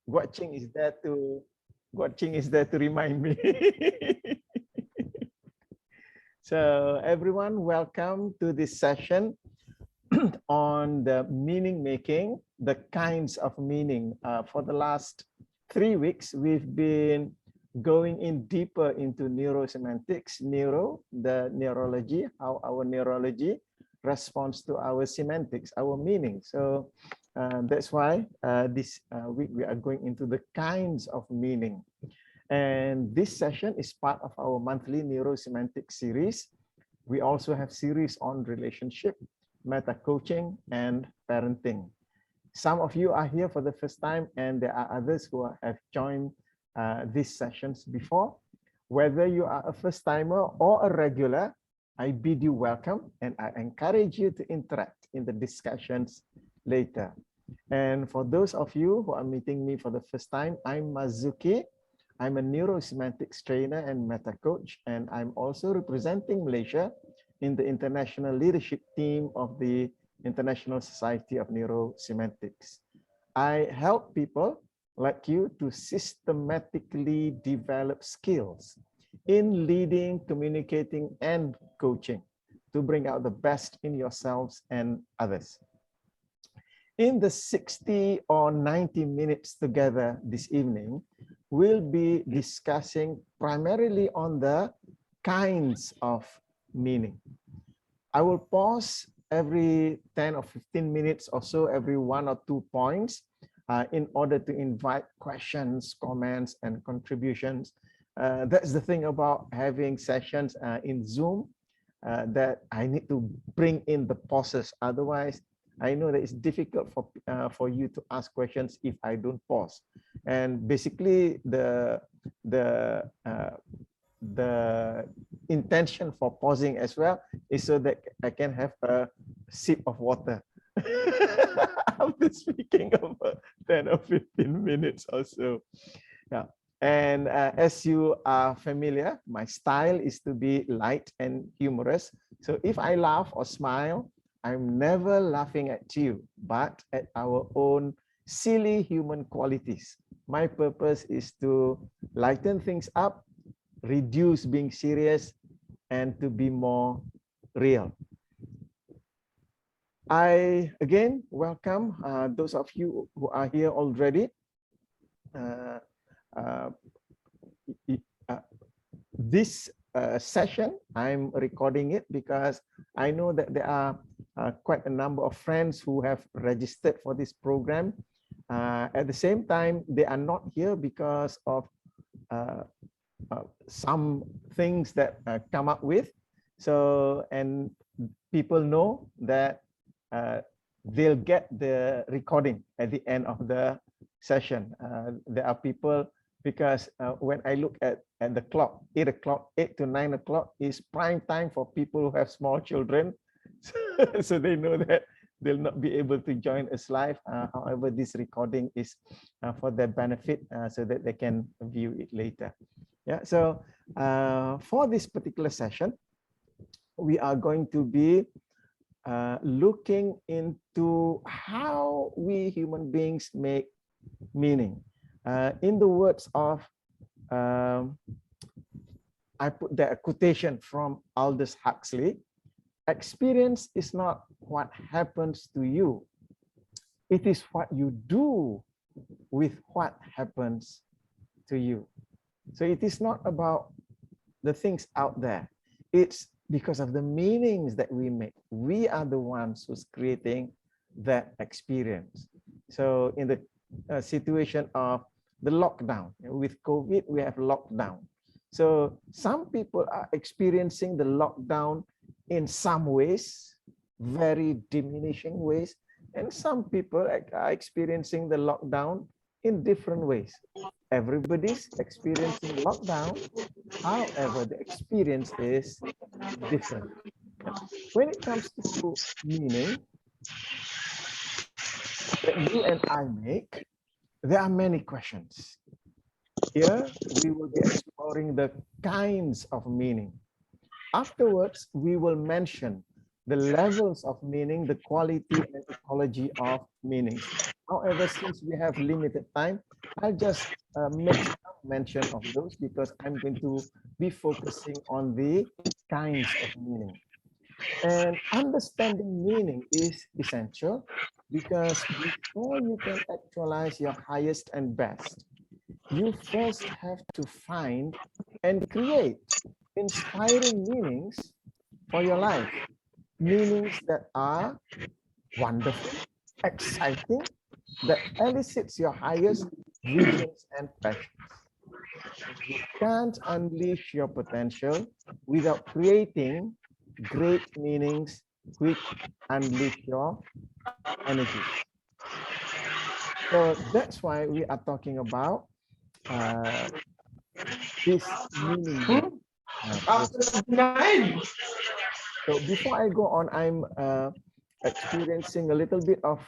Watching is there to remind me. So everyone, welcome to this session on the meaning making, the kinds of meaning. For the last 3 weeks, we've been going in deeper into neurosemantics, the neurology, how our neurology responds to our semantics, our meaning. So that's why this week we are going into the kinds of meaning. And this session is part of our monthly neurosemantics series. We also have series on relationship, meta coaching, and parenting. Some of you are here for the first time, and there are others who have joined these sessions before. Whether you are a first timer or a regular, I bid you welcome, and I encourage you to interact in the discussions later. And for those of you who are meeting me for the first time, I'm Mazuki. I'm a neurosemantics trainer and meta coach, and I'm also representing Malaysia in the international leadership team of the International Society of Neurosemantics. I help people like you to systematically develop skills in leading, communicating, and coaching to bring out the best in yourselves and others. In the 60 or 90 minutes together this evening, we'll be discussing primarily on the kinds of meaning. I will pause every 10 or 15 minutes or so, every 1 or 2 points, in order to invite questions, comments, and contributions. That's the thing about having sessions in Zoom, that I need to bring in the pauses. Otherwise, I know that it's difficult for you to ask questions if I don't pause. And basically, the intention for pausing as well is so that I can have a sip of water after speaking about 10 or 15 minutes or so. Yeah. And as you are familiar, my style is to be light and humorous. So if I laugh or smile, I'm never laughing at you, but at our own silly human qualities. My purpose is to lighten things up, reduce being serious, and to be more real. I again welcome those of you who are here already. This session, I'm recording it because I know that there are quite a number of friends who have registered for this program. At the same time, they are not here because of some things that come up with. So, and people know that they'll get the recording at the end of the session. There are people, because when I look at the clock, 8 o'clock, 8 to 9 o'clock is prime time for people who have small children. So they know that they'll not be able to join us live. However, this recording is for their benefit, so that they can view it later. Yeah. So for this particular session, we are going to be looking into how we human beings make meaning. In the words of, I put there a quotation from Aldous Huxley: experience is not what happens to you. It is what you do with what happens to you. So it is not about the things out there. It's because of the meanings that we make. We are the ones who's creating that experience. So in the situation of the lockdown, with COVID, we have lockdown. So some people are experiencing the lockdown in some ways, very diminishing ways, and some people are experiencing the lockdown in different ways. Everybody's experiencing lockdown, however, the experience is different. When it comes to meaning that you and I make, there are many questions. Here, we will be exploring the kinds of meaning. Afterwards, we will mention the levels of meaning, the quality and ecology of meanings. However, since we have limited time, I'll just make some mention of those because I'm going to be focusing on the kinds of meaning. And understanding meaning is essential because before you can actualize your highest and best, you first have to find and create inspiring meanings for your life. Meanings that are wonderful, exciting, that elicits your highest visions and passions. You can't unleash your potential without creating great meanings which unleash your energies. So that's why we are talking about this meaning process. So before I go on, I'm experiencing a little bit of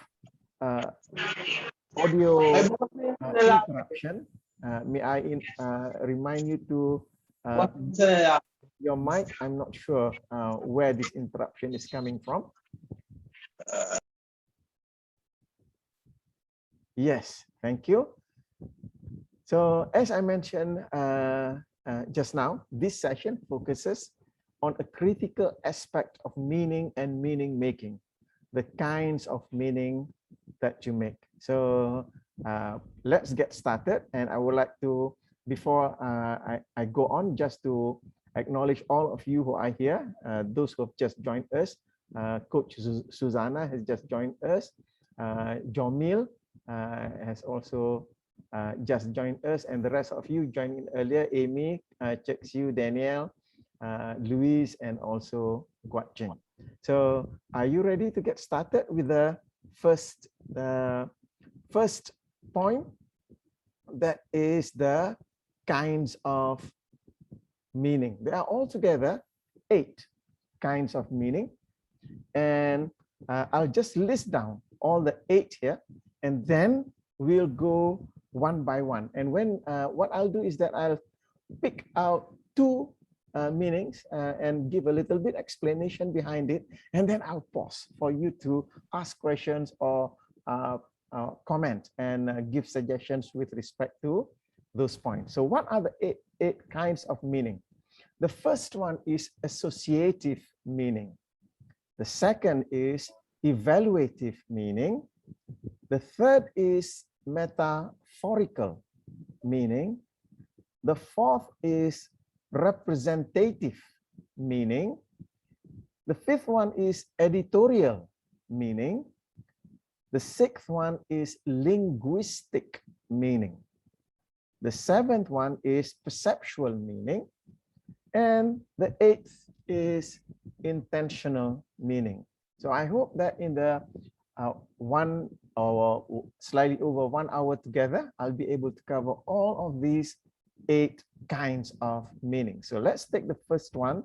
audio interruption. May I remind you to your mic? I'm not sure where this interruption is coming from. Yes, thank you. So as I mentioned just now, this session focuses on a critical aspect of meaning and meaning making, the kinds of meaning that you make. So let's get started. And I would like to, before I go on, just to acknowledge all of you who are here, those who have just joined us. Coach Susanna has just joined us. Jomil has also just joined us, and the rest of you joined in earlier. Amy, Chek Siu, Danielle, Louise, and also Guat Cheng. So are you ready to get started with the first point? That is the kinds of meaning. There are altogether 8 kinds of meaning, and I'll just list down all the 8 here, and then we'll go one by one. And when what I'll do is that I'll pick out 2 meanings and give a little bit explanation behind it, and then I'll pause for you to ask questions or comment and give suggestions with respect to those points. So what are the 8 kinds of meaning? The first one is associative meaning. The second is evaluative meaning. The third is metaphorical meaning. The fourth is representative meaning. The fifth one is editorial meaning. The sixth one is linguistic meaning. The seventh one is perceptual meaning. And the 8th is intentional meaning. So I hope that in the 1 or slightly over 1 hour together, I'll be able to cover all of these 8 kinds of meaning. So let's take the first one,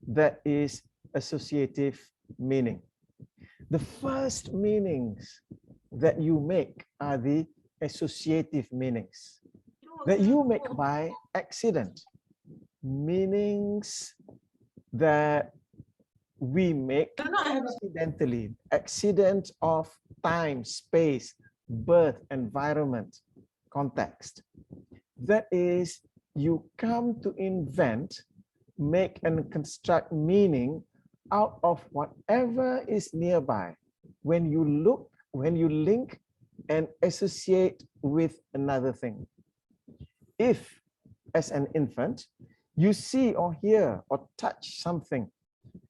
that is associative meaning. The first meanings that you make are the associative meanings that you make by accident. Meanings that we make accidentally, accident of time, space, birth, environment, context. That is, you come to invent, make and construct meaning out of whatever is nearby when you look, when you link and associate with another thing. If, as an infant, you see or hear or touch something,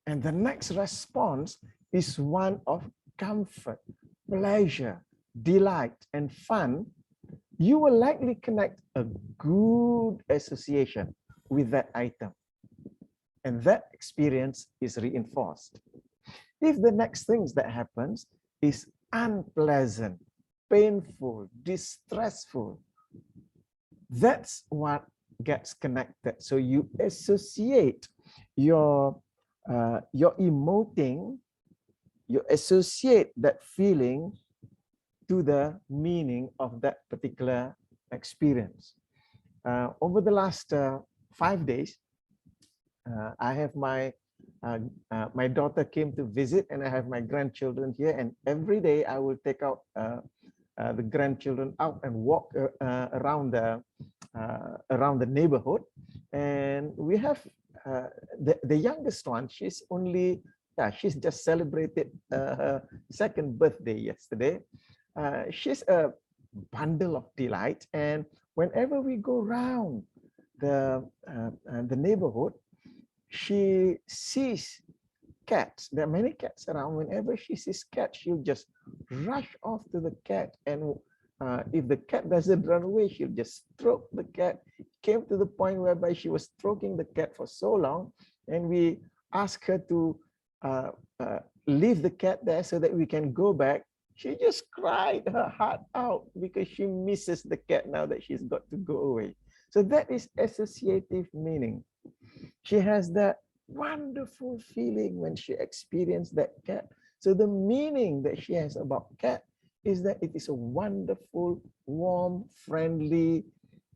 and the next response is one of comfort, pleasure, delight, and fun, you will likely connect a good association with that item. And that experience is reinforced. If the next things that happens is unpleasant, painful, distressful, that's what gets connected. So you associate your emoting, you associate that feeling to the meaning of that particular experience. Over the last 5 days, I have my daughter came to visit, and I have my grandchildren here, and every day I will take out the grandchildren out and walk around the neighborhood. And we have the youngest one. She's just celebrated her second birthday yesterday. She's a bundle of delight, and whenever we go around the neighborhood, she sees cats. There are many cats around. Whenever she sees cats, she'll just rush off to the cat, and if the cat doesn't run away, she'll just stroke the cat. It came to the point whereby she was stroking the cat for so long, and we asked her to leave the cat there so that we can go back. She just cried her heart out because she misses the cat now that she's got to go away. So that is associative meaning. She has that wonderful feeling when she experienced that cat. So the meaning that she has about cat is that it is a wonderful, warm, friendly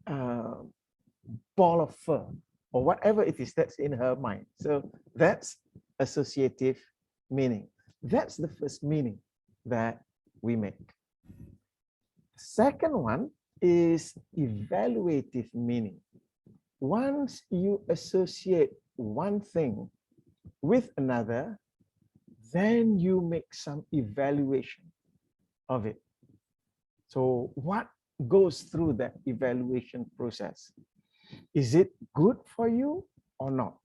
ball of fur, or whatever it is that's in her mind. So that's associative meaning. That's the first meaning that we make. Second one is evaluative meaning. Once you associate one thing with another, then you make some evaluation of it. So what goes through that evaluation process? Is it good for you or not?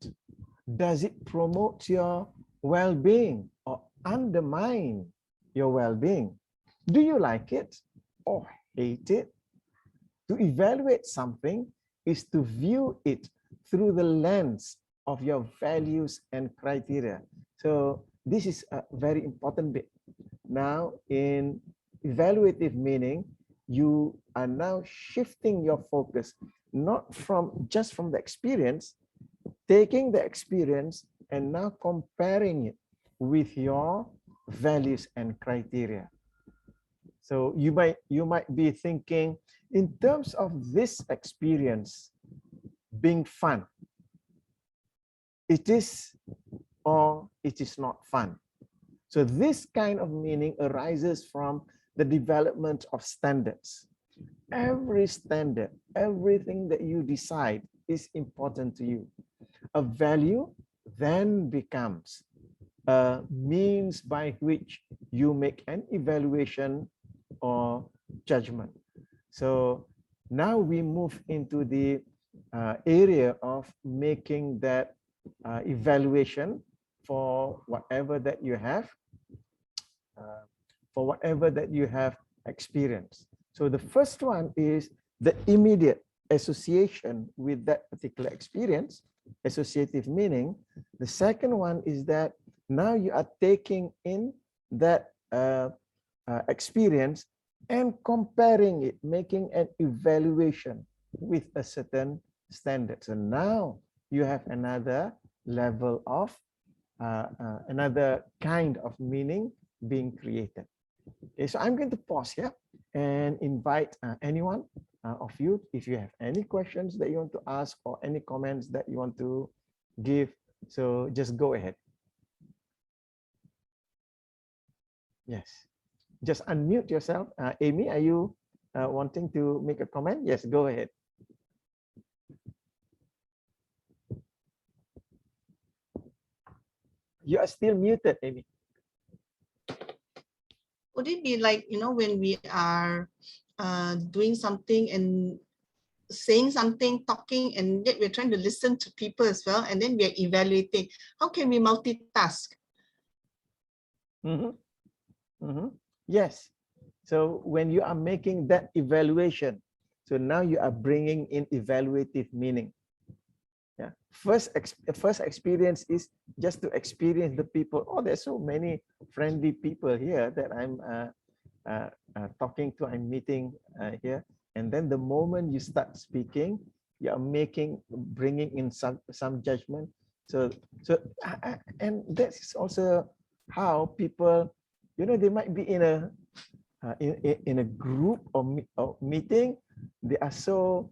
Does it promote your well-being or undermine your well-being? Do you like it or hate it? To evaluate something is to view it through the lens of your values and criteria. So this is a very important bit. Now, in evaluative meaning, you are now shifting your focus, not just from the experience, taking the experience and now comparing it with your values and criteria. So you might be thinking, in terms of this experience being fun, it is or it is not fun. So this kind of meaning arises from the development of standards. Every standard, everything that you decide is important to you. A value then becomes a means by which you make an evaluation or judgment. So now we move into the area of making that evaluation for whatever that you have, experienced. So the first one is the immediate association with that particular experience, associative meaning. The second one is that now you are taking in that experience and comparing it, making an evaluation with a certain standard. So now you have another level of, another kind of meaning being created. Okay, so I'm going to pause here and invite anyone of you, if you have any questions that you want to ask or any comments that you want to give, so just go ahead. Yes, just unmute yourself. Amy, are you wanting to make a comment? Yes, go ahead. You are still muted, Amy. Would it be like, when we are doing something and saying something, talking, and yet we're trying to listen to people as well, and then we're evaluating? How can we multitask? Yes. So when you are making that evaluation, so now you are bringing in evaluative meaning. Yeah. First experience is just to experience the people. Oh, there's so many friendly people here that I'm talking to, I'm meeting here. And then the moment you start speaking, you are bringing in some judgment. So and that's also how people, they might be in a group or meeting. They are so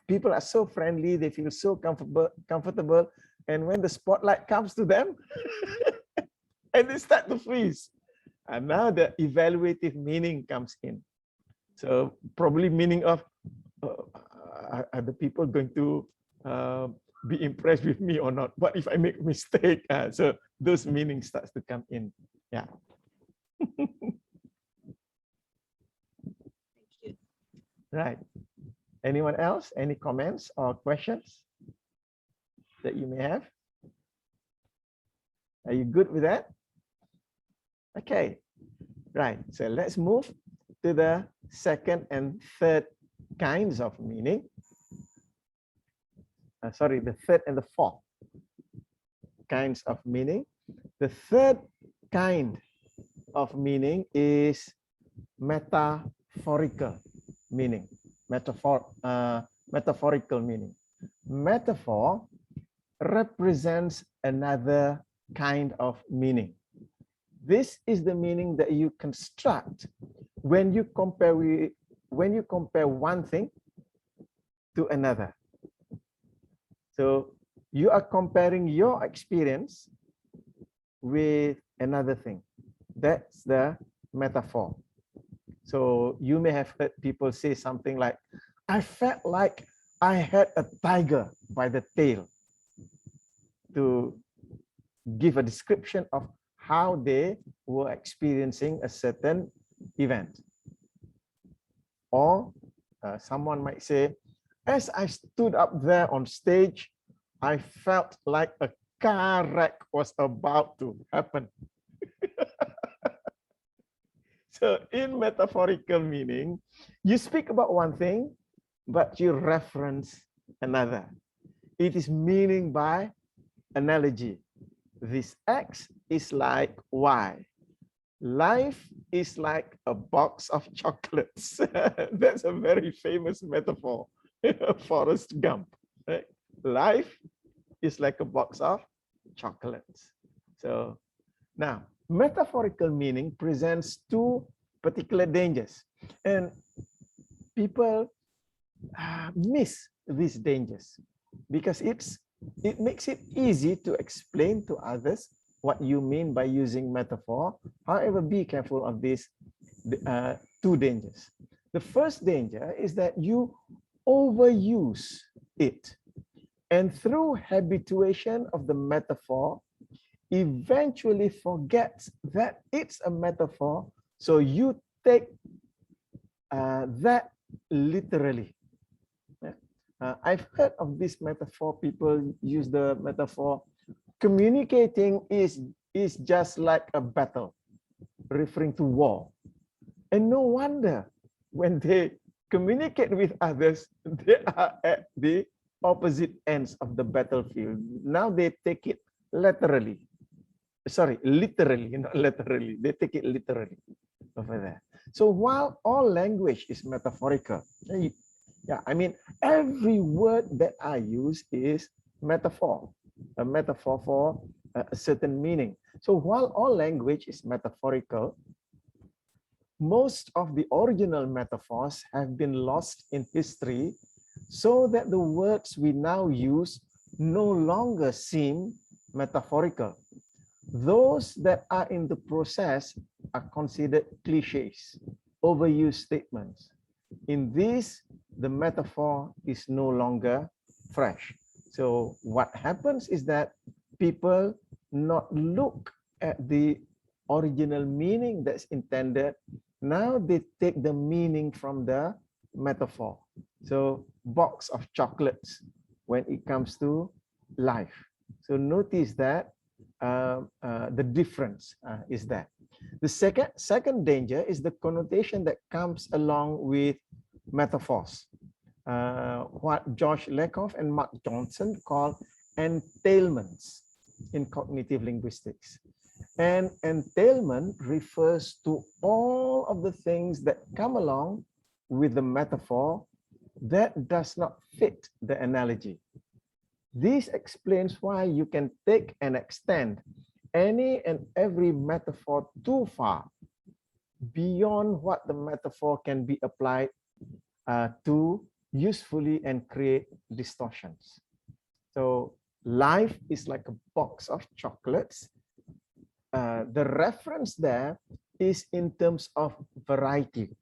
people are so friendly, they feel so comfortable, and when the spotlight comes to them and they start to freeze. And now the evaluative meaning comes in. So probably meaning of, are the people going to be impressed with me or not? What if I make a mistake? So those meanings starts to come in. Yeah. Right. Anyone else? Any comments or questions that you may have? Are you good with that? Okay. Right. So let's move to the second and third kinds of meaning. Sorry, the third and the fourth kinds of meaning. The third kind of meaning is metaphorical meaning. Metaphorical meaning. Metaphor represents another kind of meaning. This is the meaning that you construct when you compare one thing to another. So you are comparing your experience with another thing. That's the metaphor. So you may have heard people say something like, I felt like I had a tiger by the tail, to give a description of how they were experiencing a certain event. Or someone might say, as I stood up there on stage, I felt like a car wreck was about to happen. So in metaphorical meaning, you speak about one thing, but you reference another. It is meaning by analogy. This X is like Y. Life is like a box of chocolates. That's a very famous metaphor. Forrest Gump. Right? Life is like a box of chocolates. So now, metaphorical meaning presents two particular dangers, and people miss these dangers because it makes it easy to explain to others what you mean by using metaphor. However, be careful of these two dangers. The first danger is that you overuse it, and through habituation of the metaphor, eventually forgets that it's a metaphor, so you take that literally. I've heard of this metaphor. People use the metaphor, communicating is just like a battle, referring to war. And no wonder when they communicate with others, they are at the opposite ends of the battlefield. Now they take it literally. Sorry, literally, not literally. They take it literally over there. So while all language is metaphorical, yeah, I mean, every word that I use is metaphor, a metaphor for a certain meaning. So while all language is metaphorical, most of the original metaphors have been lost in history, so that the words we now use no longer seem metaphorical. Those that are in the process are considered cliches, overused statements. In this, the metaphor is no longer fresh. So what happens is that people not look at the original meaning that's intended. Now they take the meaning from the metaphor. So box of chocolates when it comes to life. So notice that the difference is that. The second danger is the connotation that comes along with metaphors. What George Lakoff and Mark Johnson call entailments in cognitive linguistics. And entailment refers to all of the things that come along with the metaphor that does not fit the analogy. This explains why you can take and extend any and every metaphor too far beyond what the metaphor can be applied to usefully and create distortions. So life is like a box of chocolates. The reference there is in terms of variety,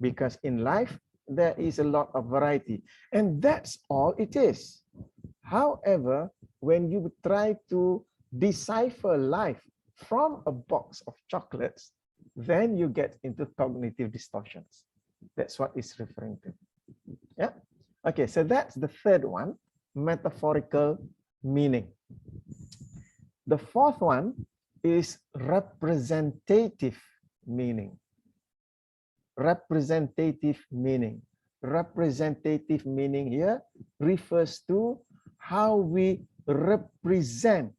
because in life, there is a lot of variety, and that's all it is. However, when you try to decipher life from a box of chocolates, then you get into cognitive distortions. That's what it's referring to. Yeah. Okay, so that's the third one, metaphorical meaning. The fourth one is representative meaning. Representative meaning. Representative meaning here refers to how we represent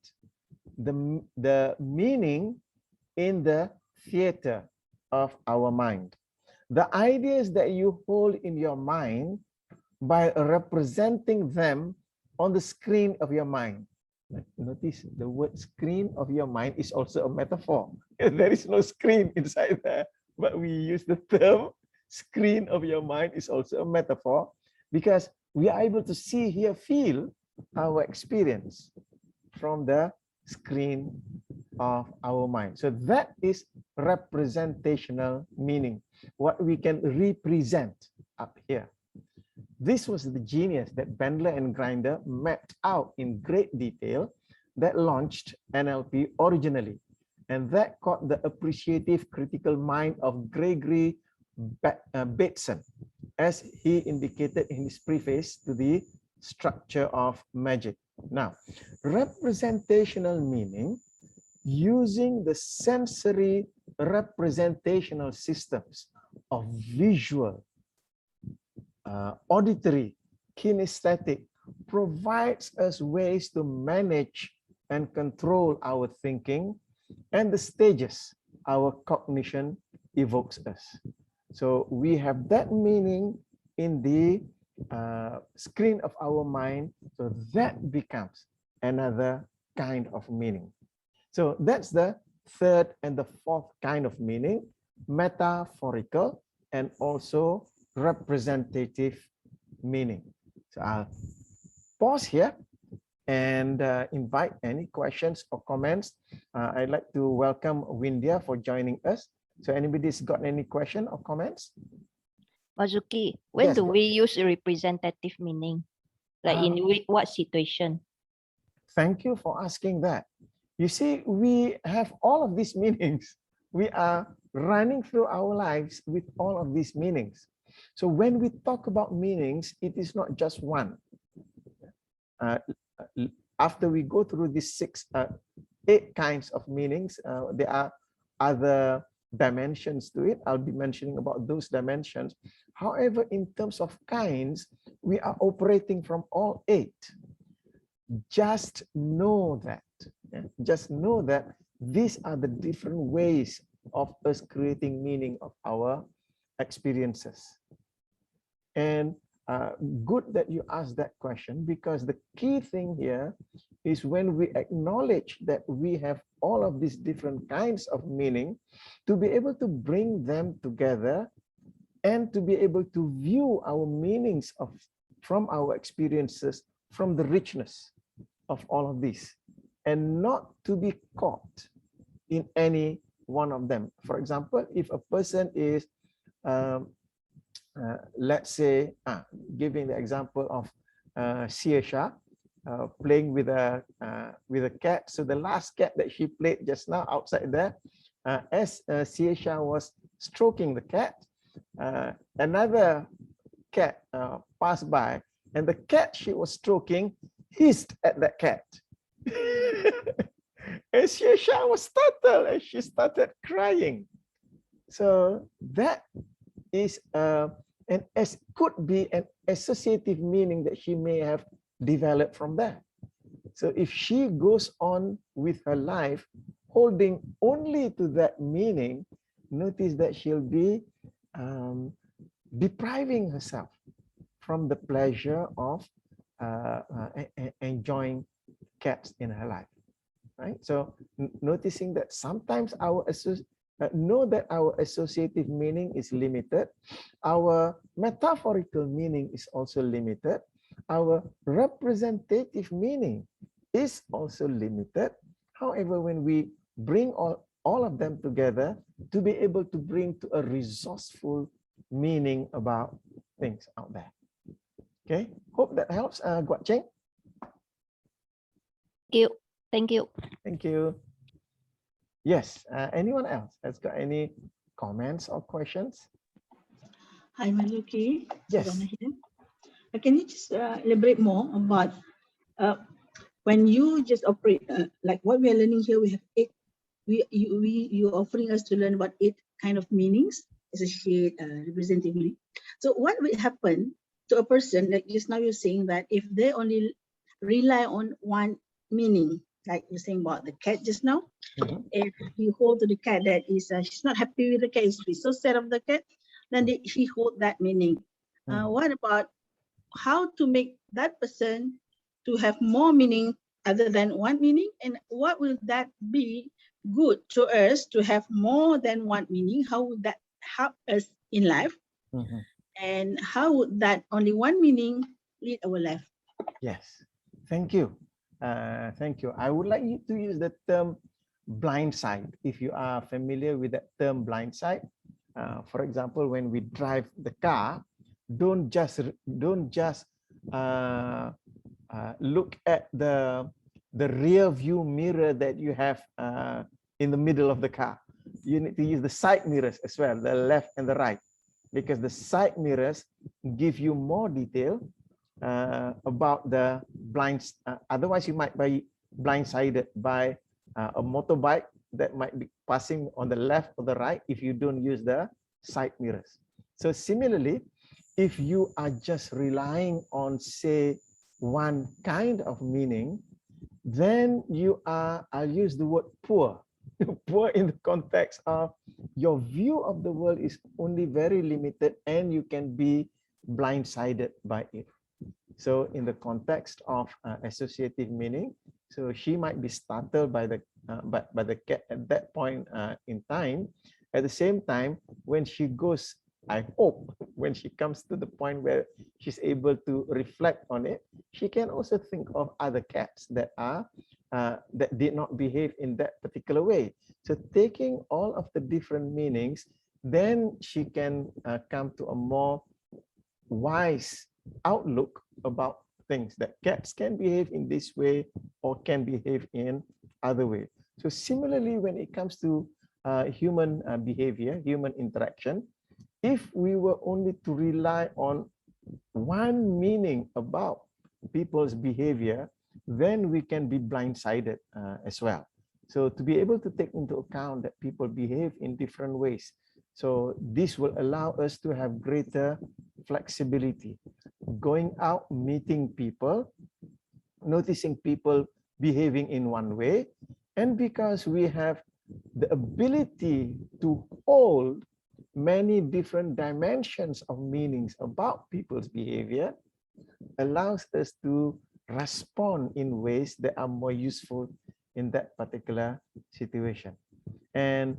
the meaning in the theater of our mind. The ideas that you hold in your mind by representing them on the screen of your mind. Notice the word screen of your mind is also a metaphor. There is no screen inside there, but we use the term screen of your mind is also a metaphor because we are able to see, hear, feel our experience from the screen of our mind. So that is representational meaning, what we can represent up here. This was the genius that Bandler and Grinder mapped out in great detail that launched NLP originally. And that caught the appreciative critical mind of Gregory Bateson, as he indicated in his preface to the Structure of Magic. Now, representational meaning, using the sensory representational systems of visual, auditory, kinesthetic, provides us ways to manage and control our thinking and the stages our cognition evokes us. So we have that meaning in the screen of our mind, so that becomes another kind of meaning. So that's the third and the fourth kind of meaning, metaphorical and also representative meaning. So I'll pause here and invite any questions or comments. I'd like to welcome Windia for joining us. So anybody's got any question or comments? Mazuki, when Yes, do go. we use representative meaning? Like in what situation? Thank you for asking that. You see, we have all of these meanings. We are running through our lives with all of these meanings. So when we talk about meanings, it is not just one. After we go through these 8 kinds of meanings, there are other dimensions to it. I'll be mentioning about those dimensions. However, in terms of kinds, we are operating from all 8. Just know that. Just know that these are the different ways of us creating meaning of our experiences. And good that you asked that question, because the key thing here is when we acknowledge that we have all of these different kinds of meaning, to be able to bring them together and to be able to view our meanings from our experiences from the richness of all of these, and not to be caught in any one of them. For example, if a person is let's say, giving the example of Siesha playing with a cat. So the last cat that she played just now outside there, as Siesha was stroking the cat, another cat passed by, and the cat she was stroking hissed at that cat. And Siesha was startled and she started crying. So that is and as could be an associative meaning that she may have developed from that. So if she goes on with her life holding only to that meaning, notice that she'll be depriving herself from the pleasure of enjoying cats in her life, right? So noticing that sometimes know that our associative meaning is limited. Our metaphorical meaning is also limited. Our representative meaning is also limited. However, when we bring all all of them together to be able to bring to a resourceful meaning about things out there. Okay, hope that helps. Guat Cheng. Thank you. Thank you. Thank you. Yes, anyone else has got any comments or questions? Hi, Maluki. Yes. Susanna here. Can you just elaborate more about when you just operate, like what we are learning here, we have 8, you're offering us to learn about 8 kind of meanings, associate, representative meaning. So what will happen to a person, like just now you're saying that if they only rely on one meaning, like you're saying about the cat just now, if you hold to the cat that is, she's not happy with the cat, she's so sad of the cat, then she hold that meaning. What about how to make that person to have more meaning other than one meaning, and what will that be good to us to have more than one meaning? How would that help us in life? And how would that only one meaning lead our life? Yes, thank you. Thank you. I would like you to use the term blind side. If you are familiar with that term blind side, for example, when we drive the car, don't just look at the rear view mirror that you have in the middle of the car. You need to use the side mirrors as well, the left and the right, because the side mirrors give you more detail about the blinds. Otherwise, you might be blindsided by a motorbike that might be passing on the left or the right if you don't use the side mirrors. So similarly, if you are just relying on, say, one kind of meaning, then you are, I'll use the word poor. Poor in the context of your view of the world is only very limited and you can be blindsided by it. So in the context of associative meaning, so she might be startled by the cat at that point in time. At the same time, when she goes, I hope, when she comes to the point where she's able to reflect on it, she can also think of other cats that are that did not behave in that particular way. So taking all of the different meanings, then she can come to a more wise outlook about things, that cats can behave in this way or can behave in other way. So similarly, when it comes to human behavior, human interaction, if we were only to rely on one meaning about people's behavior, then we can be blindsided as well. So to be able to take into account that people behave in different ways, so this will allow us to have greater flexibility. Going out, meeting people, noticing people behaving in one way, and because we have the ability to hold many different dimensions of meanings about people's behavior, allows us to respond in ways that are more useful in that particular situation. And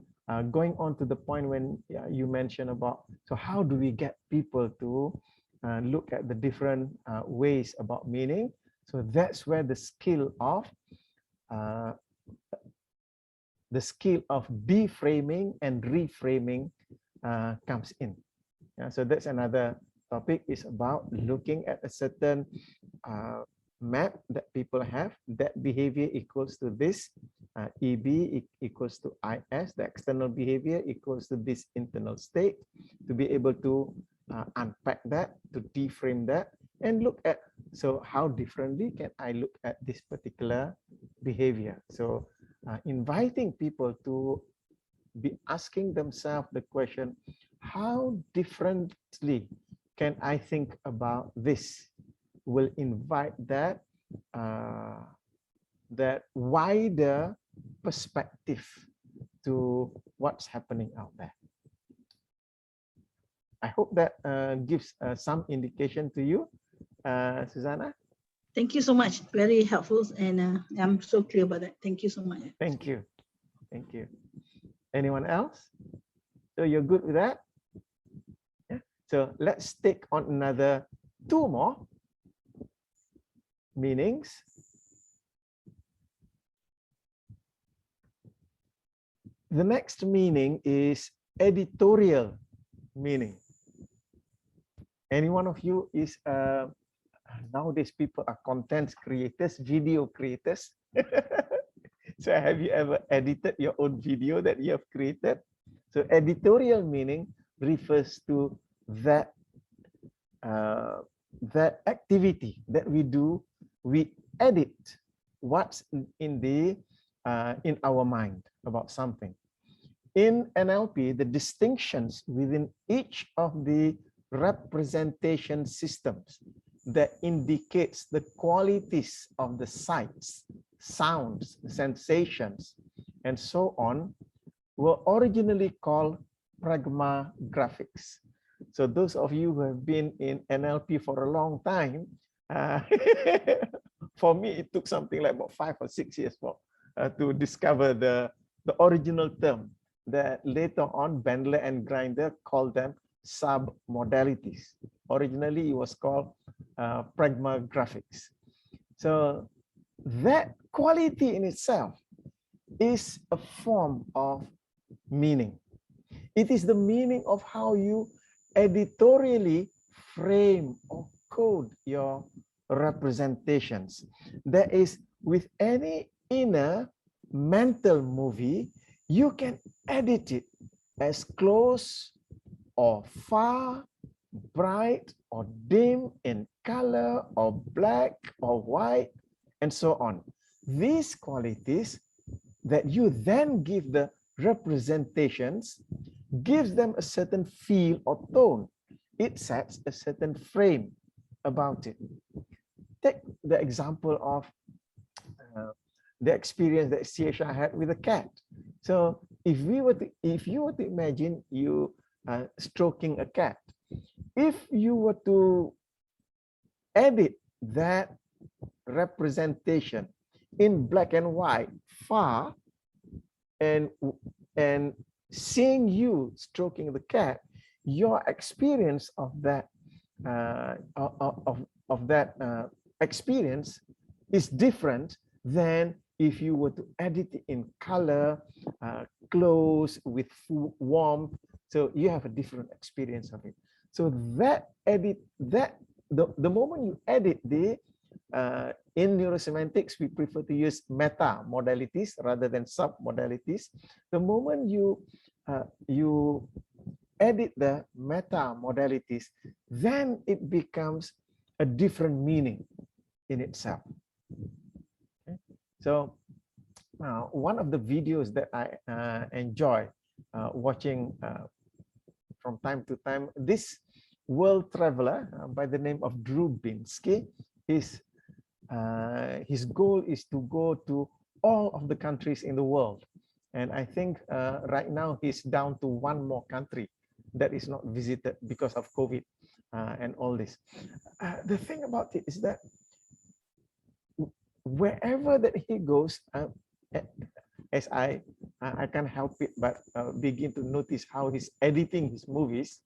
going on to the point when you mentioned about, so how do we get people to look at the different ways about meaning? So that's where the skill of deframing and reframing comes in. So that's another topic, is about looking at a certain map that people have, that behavior equals to this, EB equals to IS, the external behavior equals to this internal state, to be able to unpack that, to deframe that, and look at, so how differently can I look at this particular behavior? So inviting people to be asking themselves the question, how differently can I think about this, will invite that that wider perspective to what's happening out there. I hope that gives some indication to you, Susanna. Thank you so much. Very helpful, and I'm so clear about that. Thank you so much. Thank you. Thank you. Anyone else? So you're good with that? Yeah. So let's take on another 2 more meanings. The next meaning is editorial meaning. Any one of you is nowadays people are content creators, video creators. So have you ever edited your own video that you have created? So editorial meaning refers to that that activity that we do. We edit what's in our mind about something. In NLP, the distinctions within each of the representation systems that indicates the qualities of the sights, sounds, sensations, and so on were originally called pragma-graphics. So those of you who have been in NLP for a long time, for me, it took something like about 5 or 6 years to discover the original term that later on Bandler and Grinder called them sub-modalities. Originally, it was called pragma-graphics. So that quality in itself is a form of meaning. It is the meaning of how you editorially frame or code your representations. That is, with any inner mental movie, you can edit it as close or far, bright or dim in color, or black or white, and so on. These qualities that you then give the representations gives them a certain feel or tone. It sets a certain frame about it. Take the example of the experience that CHI had with a cat. So if you were to imagine you stroking a cat, if you were to edit that representation in black and white, far, and seeing you stroking the cat, your experience of that experience is different than if you were to edit it in color, close, with full warmth. So you have a different experience of it. So the moment you edit in neurosemantics, we prefer to use meta modalities rather than sub modalities. The moment you edit the meta modalities, then it becomes a different meaning in itself. Okay? So one of the videos that I enjoy watching from time to time, this world traveler by the name of Drew Binsky, his goal is to go to all of the countries in the world. And I think right now he's down to one more country that is not visited because of COVID and all this. The thing about it is that wherever that he goes, as I can't help it but begin to notice how he's editing his movies,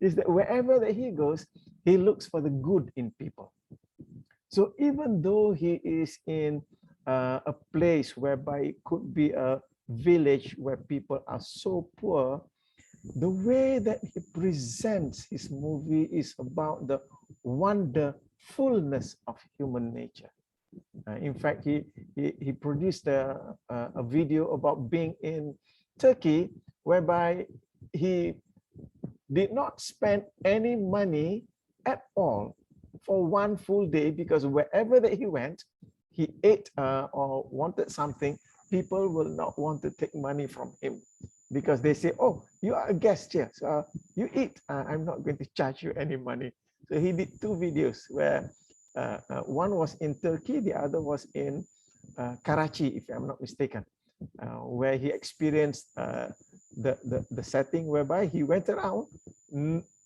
is that wherever that he goes, he looks for the good in people. So even though he is in a place whereby it could be a village where people are so poor, the way that he presents his movie is about the wonderfulness of human nature. In fact, he produced a video about being in Turkey, whereby he did not spend any money at all for one full day, because wherever that he went, he ate or wanted something, people will not want to take money from him, because they say, oh, you are a guest here, so you eat, I'm not going to charge you any money. So he did 2 videos where one was in Turkey, the other was in Karachi, if I'm not mistaken, where he experienced the setting whereby he went around.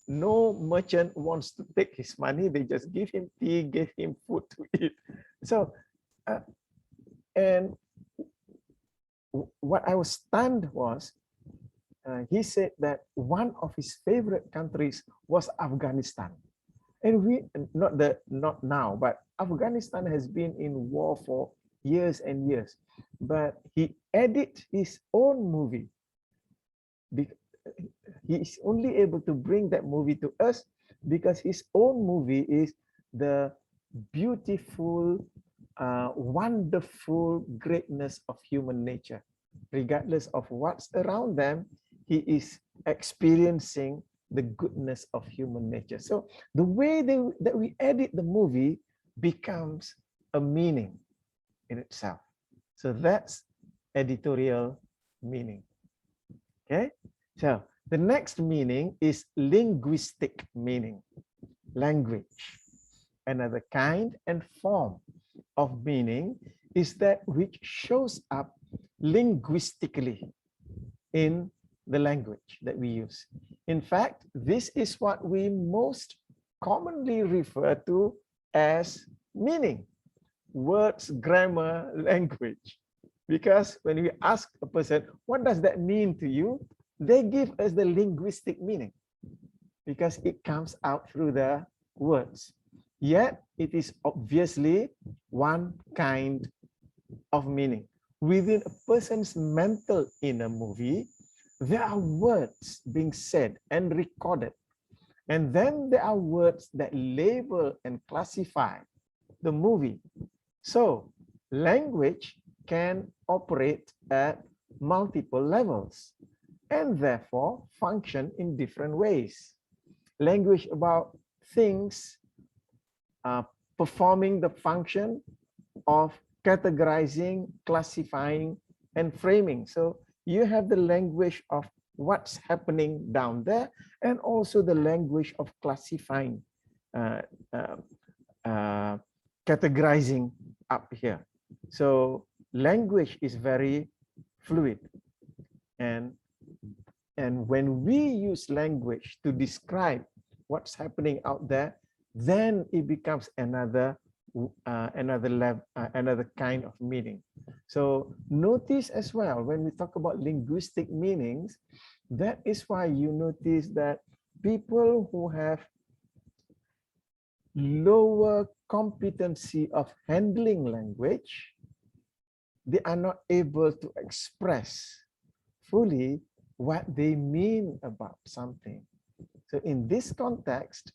No merchant wants to take his money. They just give him tea, give him food to eat. So, and what I was stunned was, he said that one of his favorite countries was Afghanistan. And not now, but Afghanistan has been in war for years and years, but he edits his own movie. He is only able to bring that movie to us because his own movie is the beautiful, wonderful greatness of human nature. Regardless of what's around them, he is experiencing the goodness of human nature. So the way that we edit the movie becomes a meaning in itself. So that's editorial meaning. Okay, so the next meaning is linguistic meaning, language. Another kind and form of meaning is that which shows up linguistically in the language that we use. In fact, this is what we most commonly refer to as meaning, words, grammar, language. Because when we ask a person, what does that mean to you? They give us the linguistic meaning because it comes out through the words. Yet, it is obviously one kind of meaning. Within a person's mental inner movie, there are words being said and recorded. And then there are words that label and classify the movie. So, language can operate at multiple levels and therefore function in different ways. Language about things performing the function of categorizing, classifying, and framing. So you have the language of what's happening down there and also the language of classifying, categorizing up here. So language is very fluid, and when we use language to describe what's happening out there, then it becomes another kind of meaning. So notice as well, when we talk about linguistic meanings, that is why you notice that people who have lower competency of handling language, they are not able to express fully what they mean about something. So in this context,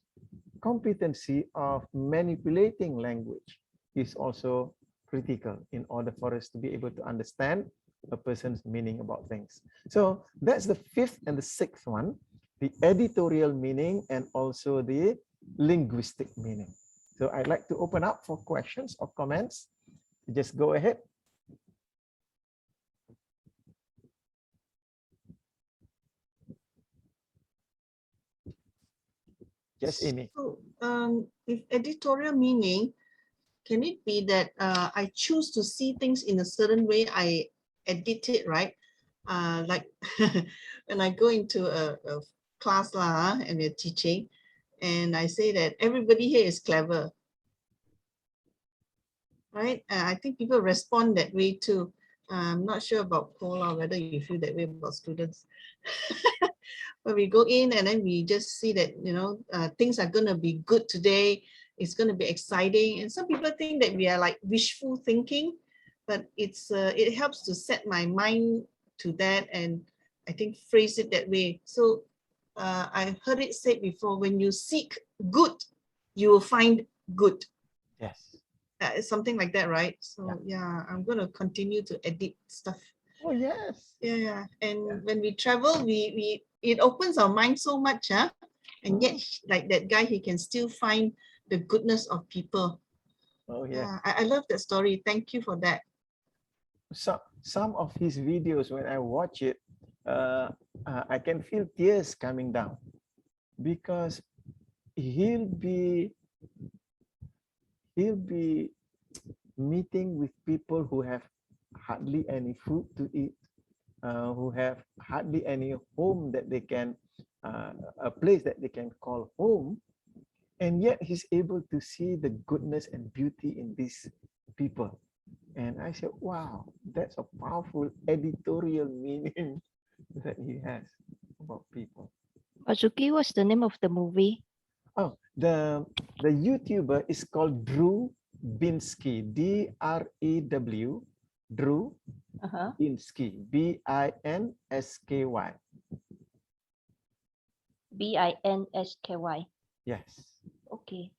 competency of manipulating language is also critical in order for us to be able to understand a person's meaning about things. So that's the fifth and the sixth one, the editorial meaning and also the linguistic meaning. So I'd like to open up for questions or comments. Just go ahead. Yes, Amy. So, if editorial meaning, can it be that I choose to see things in a certain way, I edit it, right? Like when I go into a class and we're teaching, and I say that everybody here is clever, right? I think people respond that way too. I'm not sure about Paula, whether you feel that way about students. But we go in and then we just see that, you know, things are going to be good today. It's going to be exciting. And some people think that we are like wishful thinking, but it's it helps to set my mind to that and I think phrase it that way. So I've heard it said before, when you seek good, you will find good. Yes. Something like that, right? So yeah, I'm going to continue to edit stuff. Oh, yes. Yeah. And when we travel, it opens our mind so much, huh? And yet, like that guy, he can still find the goodness of people. Oh, yeah. I love that story. Thank you for that. So some of his videos, when I watch it, I can feel tears coming down because he'll be meeting with people who have hardly any food to eat, who have hardly any home that they can, a place that they can call home, and yet he's able to see the goodness and beauty in these people. And I said, wow, that's a powerful editorial meaning that he has about people. Azuki, what's the name of the movie? Oh, the YouTuber is called Drew Binsky, D-R-E-W, Drew Binsky, B-I-N-S-K-Y. B-I-N-S-K-Y. Yes. Okay.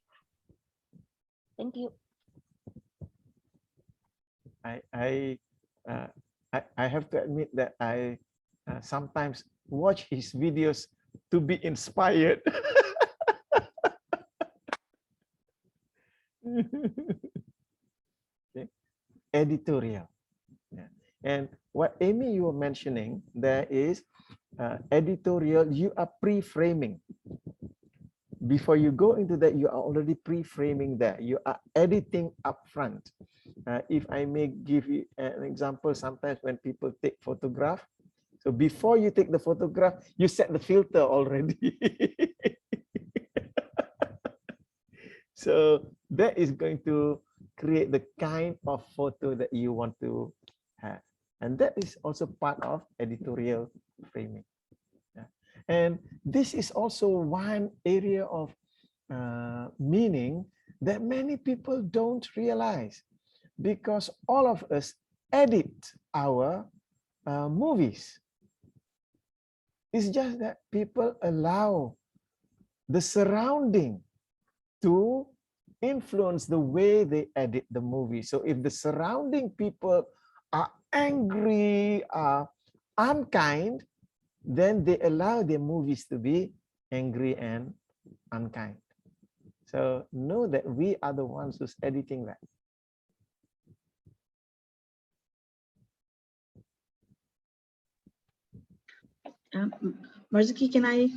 Thank you. I have to admit that I sometimes watch his videos to be inspired. Okay. Editorial. Yeah. And what Amy, you were mentioning, there is editorial, you are pre-framing. Before you go into that, you are already pre-framing there. You are editing upfront. If I may give you an example, sometimes when people take photograph, so before you take the photograph, you set the filter already. So that is going to create the kind of photo that you want to have. And that is also part of editorial framing. Yeah. And this is also one area of meaning that many people don't realize, because all of us edit our movies. It's just that people allow the surrounding to influence the way they edit the movie. So if the surrounding people are angry, are unkind, then they allow their movies to be angry and unkind. So know that we are the ones who's editing that. Marzuki, can I?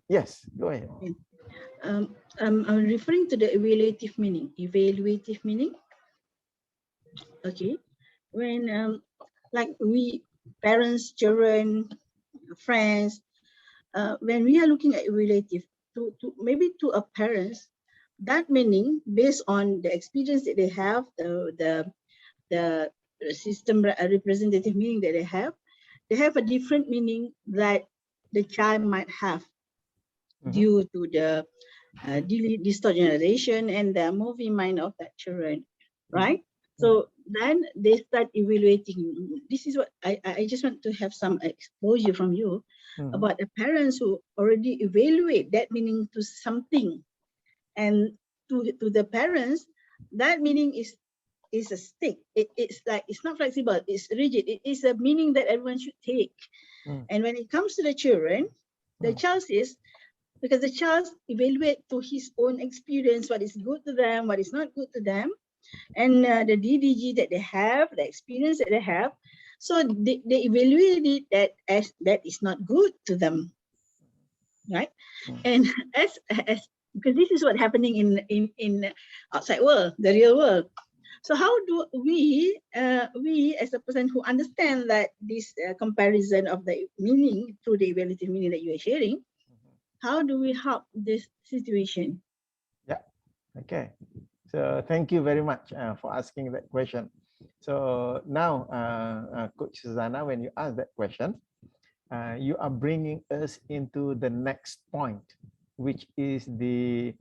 Yes, go ahead. I'm referring to the evaluative meaning. Evaluative meaning. Okay. When like we parents, children, friends, when we are looking at evaluative, to maybe to a parents, that meaning based on the experience that they have, the system representative meaning that they have a different meaning that the child might have due to the distorted generation and the movie mind of that children, right? So then they start evaluating. This is what I just want to have some exposure from you about the parents who already evaluate that meaning to something, and to the parents that meaning is a stick. It's like it's not flexible. It's rigid. It is a meaning that everyone should take. And when it comes to the children, the child says, because the child evaluate to his own experience what is good to them, what is not good to them, and the DDG that they have, the experience that they have. So they evaluate it that as that is not good to them, right? And as because this is what's happening in outside world, the real world. So how do we as a person who understand that this comparison of the meaning through the evaluative meaning that you are sharing, how do we help this situation? Yeah, okay. So thank you very much for asking that question. So now, Coach Susanna, when you ask that question, you are bringing us into the next point, which is the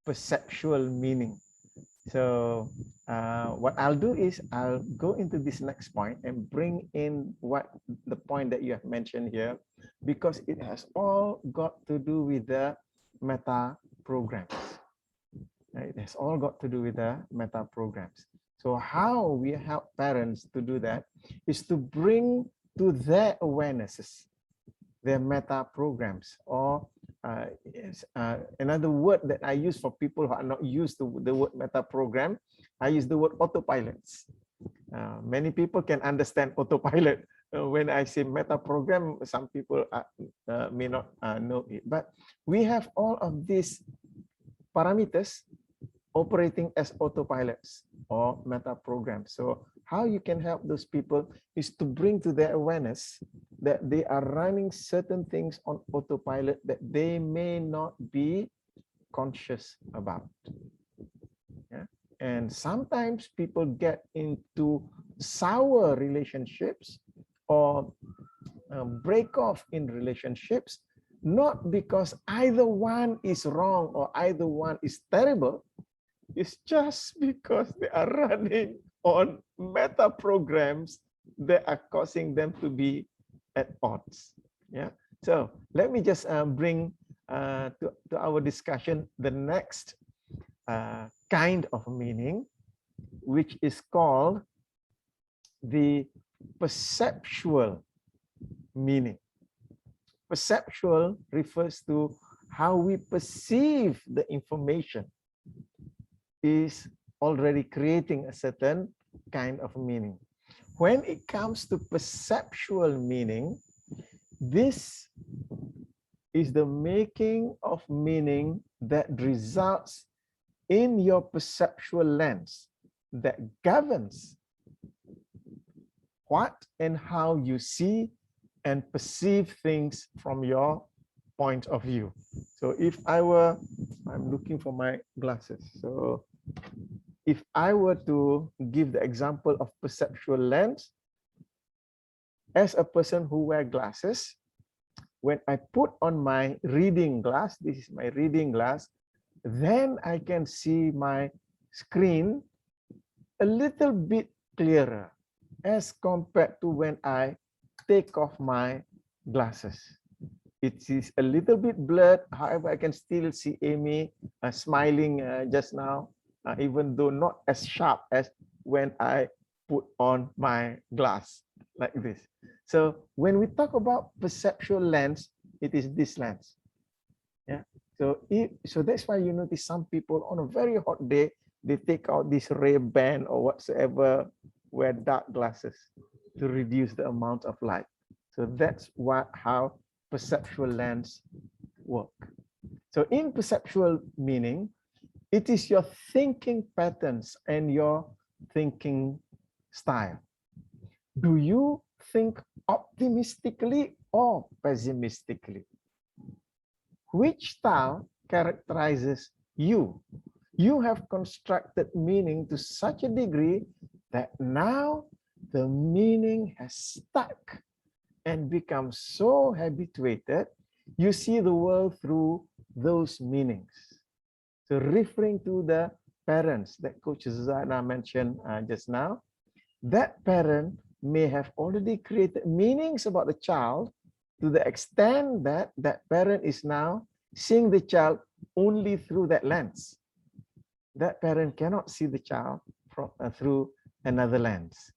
perceptual meaning. So what I'll do is I'll go into this next point and bring in what the point that you have mentioned here, because it has all got to do with the meta programs. It has all got to do with the meta programs. So how we help parents to do that is to bring to their awarenesses their meta programs, or another word that I use for people who are not used to the word meta program, I use the word autopilots. Many people can understand autopilot. When I say meta program, some people may not know it, but we have all of these parameters operating as autopilots or meta programs. So how you can help those people is to bring to their awareness that they are running certain things on autopilot that they may not be conscious about. Yeah? And sometimes people get into sour relationships or break off in relationships not because either one is wrong or either one is terrible. It's just because they are running on meta programs that are causing them to be at odds. Yeah. So let me just bring to our discussion the next kind of meaning, which is called the perceptual meaning. Perceptual refers to how we perceive the information is already creating a certain kind of meaning. When it comes to perceptual meaning, this is the making of meaning that results in your perceptual lens that governs what and how you see and perceive things from your point of view. So if I'm looking for my glasses. So if I were to give the example of perceptual lens, as a person who wears glasses, when I put on my reading glass, this is my reading glass, then I can see my screen a little bit clearer as compared to when I take off my glasses. It is a little bit blurred. However, I can still see Amy smiling just now, even though not as sharp as when I put on my glass like this. So when we talk about perceptual lens, it is this lens. Yeah. So that's why you notice some people on a very hot day, they take out this Ray-Ban or whatsoever, wear dark glasses to reduce the amount of light. So that's how perceptual lens work. So in perceptual meaning, it is your thinking patterns and your thinking style. Do you think optimistically or pessimistically? Which style characterizes you? You have constructed meaning to such a degree that now the meaning has stuck and become so habituated, you see the world through those meanings. So referring to the parents that Coach Zana mentioned just now, that parent may have already created meanings about the child to the extent that that parent is now seeing the child only through that lens. That parent cannot see the child through another lens.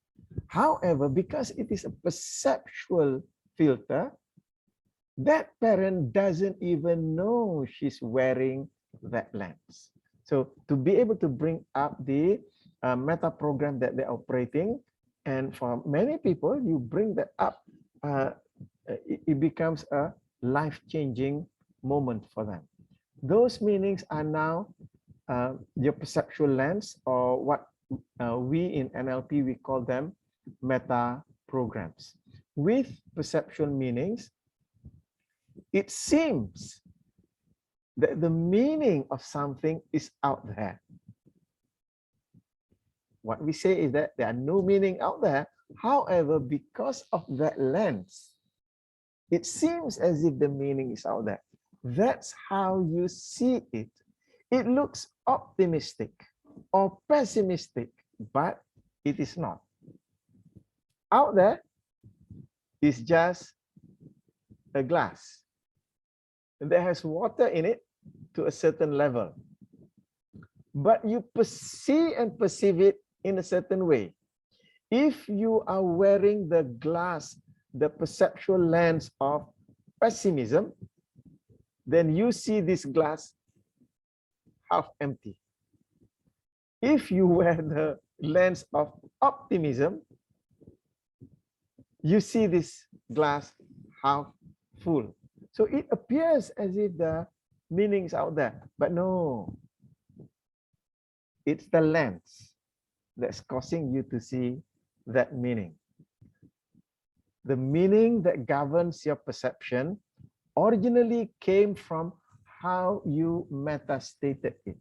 However, because it is a perceptual filter, that parent doesn't even know she's wearing that lens. So to be able to bring up the meta program that they're operating, and for many people, you bring that up, it becomes a life-changing moment for them. Those meanings are now your perceptual lens, or what we in NLP, we call them meta programs. With perceptual meanings, it seems that the meaning of something is out there. What we say is that there are no meaning out there. However, because of that lens, it seems as if the meaning is out there. That's how you see it. It looks optimistic or pessimistic, but it is not. Out there is just a glass that has water in it to a certain level, but you perceive and perceive it in a certain way. If you are wearing the glass, the perceptual lens of pessimism, then you see this glass half empty. If you wear the lens of optimism, you see this glass half full. So it appears as if the meaning is out there, but no, it's the lens that's causing you to see that meaning. The meaning that governs your perception originally came from how you meta-stated it.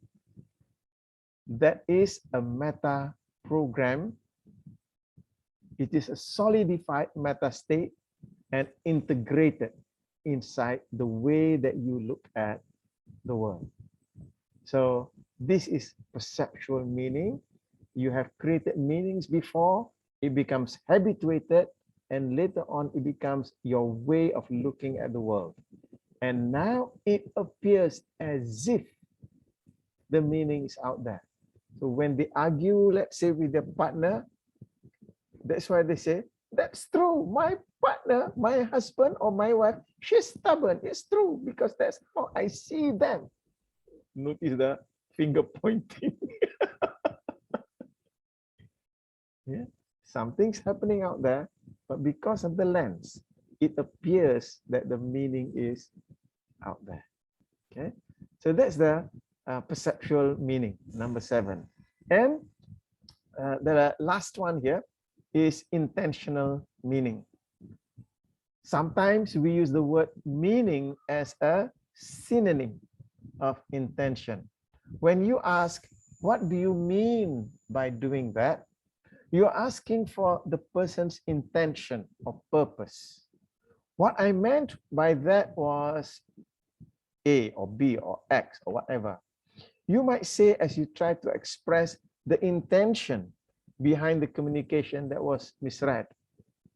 That is a meta program. It is a solidified meta state and integrated inside the way that you look at the world. So this is perceptual meaning. You have created meanings before, it becomes habituated, and later on it becomes your way of looking at the world. And now it appears as if the meaning is out there. So when they argue, let's say with their partner, that's why they say, that's true. My partner, my husband or my wife, she's stubborn. It's true because that's how I see them. Notice the finger pointing. Yeah, something's happening out there, but because of the lens, it appears that the meaning is out there. Okay, so that's the perceptual meaning, number 7. And the last one here is intentional meaning. Sometimes we use the word meaning as a synonym of intention. When you ask, what do you mean by doing that? You're asking for the person's intention or purpose. What I meant by that was A or B or X or whatever. You might say, as you try to express the intention behind the communication that was misread.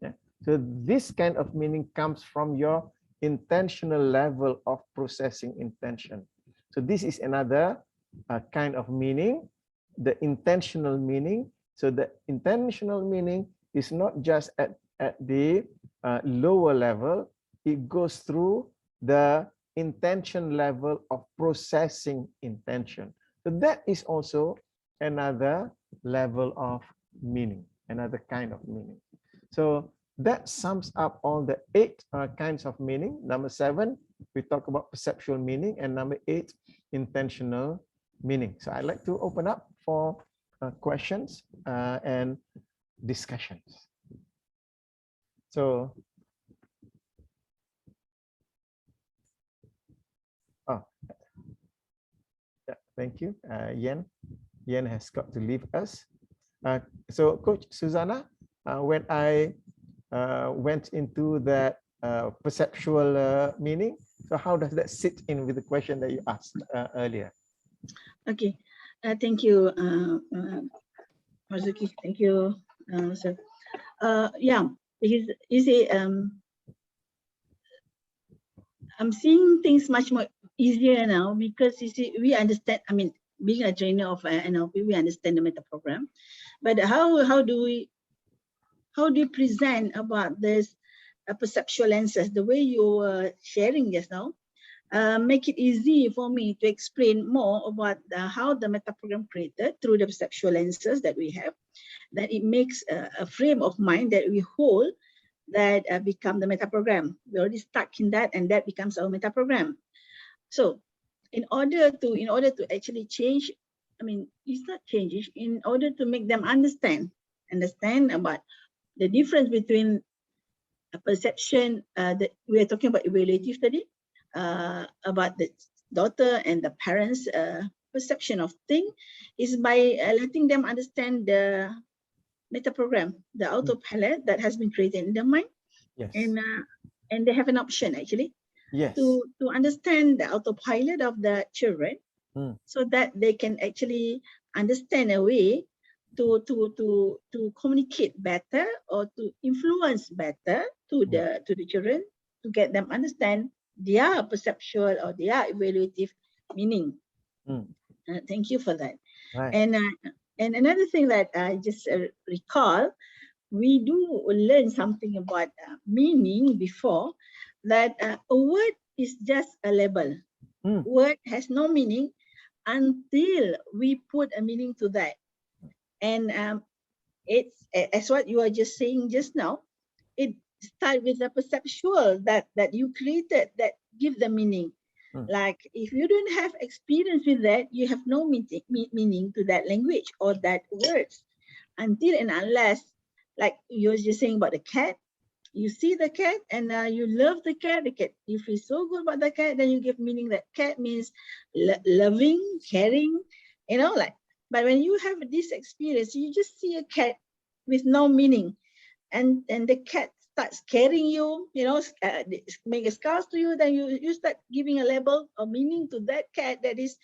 Yeah. So this kind of meaning comes from your intentional level of processing intention. So this is another kind of meaning, the intentional meaning. So the intentional meaning is not just at the lower level, it goes through the intention level of processing intention. So that is also another level of meaning, another kind of meaning. So that sums up all the 8 kinds of meaning. Number 7, we talk about perceptual meaning, and number 8, intentional meaning. So I'd like to open up for questions and discussions. So, yeah, thank you, Yen. Yen has got to leave us. So, Coach Susanna, when I went into that perceptual meaning, so how does that sit in with the question that you asked earlier? Okay, thank you, Marzuki. Thank you, sir. Yeah, because you see, I'm seeing things much more easier now because you see, we understand. I mean, being a trainer of NLP, we understand the meta program, but how do you present about this perceptual lenses? The way you were sharing just now, make it easy for me to explain more about how the meta program created through the perceptual lenses that we have, that it makes a frame of mind that we hold that become the meta program. We're already stuck in that, and that becomes our meta program. So in order to actually change, I mean, it's not change, in order to make them understand about the difference between a perception that we are talking about evaluative study, about the daughter and the parents' perception of things, is by letting them understand the meta program, the autopilot that has been created in their mind. Yes. And they have an option actually, yes, to understand the autopilot of the children, so that they can actually understand a way to communicate better or to influence better to the children, to get them understand their perceptual or their evaluative meaning. Thank you for that. Right. And another thing that I just recall, we do learn something about meaning before, that a word is just a label. Word has no meaning until we put a meaning to that. And it's as what you are just saying just now, it starts with the perceptual that you created that give the meaning. Like if you don't have experience with that, you have no meaning to that language or that words, until and unless, like you were just saying about the cat, you see the cat and you love the cat, you feel so good about the cat, then you give meaning that cat means loving, caring, like. But when you have this experience, you just see a cat with no meaning, and the cat start scaring you, make a scars to you, then you start giving a label or meaning to that cat. That is,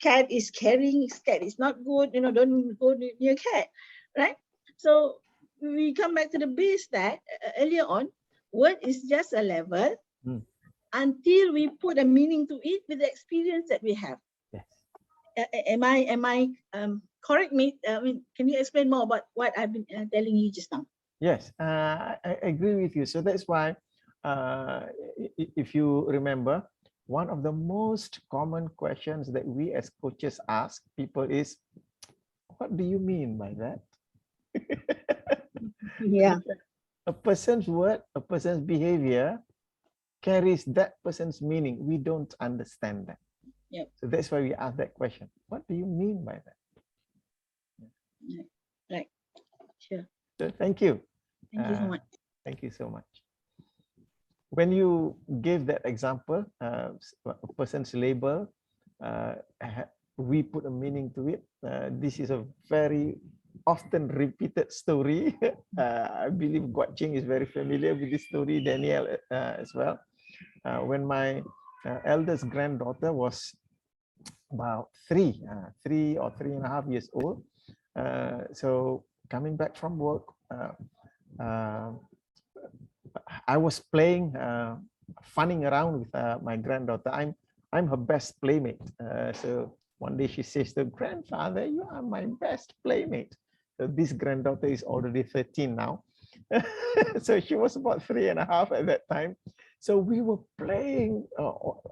cat is scaring, cat is not good, don't go near cat, right? So we come back to the base that earlier on, word is just a level until we put a meaning to it with the experience that we have. Yes. Am I correct me? Can you explain more about what I've been telling you just now? Yes, I agree with you. So that's why, if you remember, one of the most common questions that we as coaches ask people is, what do you mean by that? Yeah. A person's word, a person's behavior carries that person's meaning. We don't understand that. Yep. So that's why we ask that question. What do you mean by that? Right. Sure. So thank you. Thank you so much. Thank you so much. When you gave that example, a person's label, we put a meaning to it. This is a very often repeated story. I believe Guat Ching is very familiar with this story, Danielle as well. When my eldest granddaughter was about 3 or 3.5 years old, so coming back from work, I was playing, funning around with my granddaughter. I'm her best playmate. So one day she says to grandfather, you are my best playmate. So this granddaughter is already 13 now. So she was about 3.5 at that time. So we were playing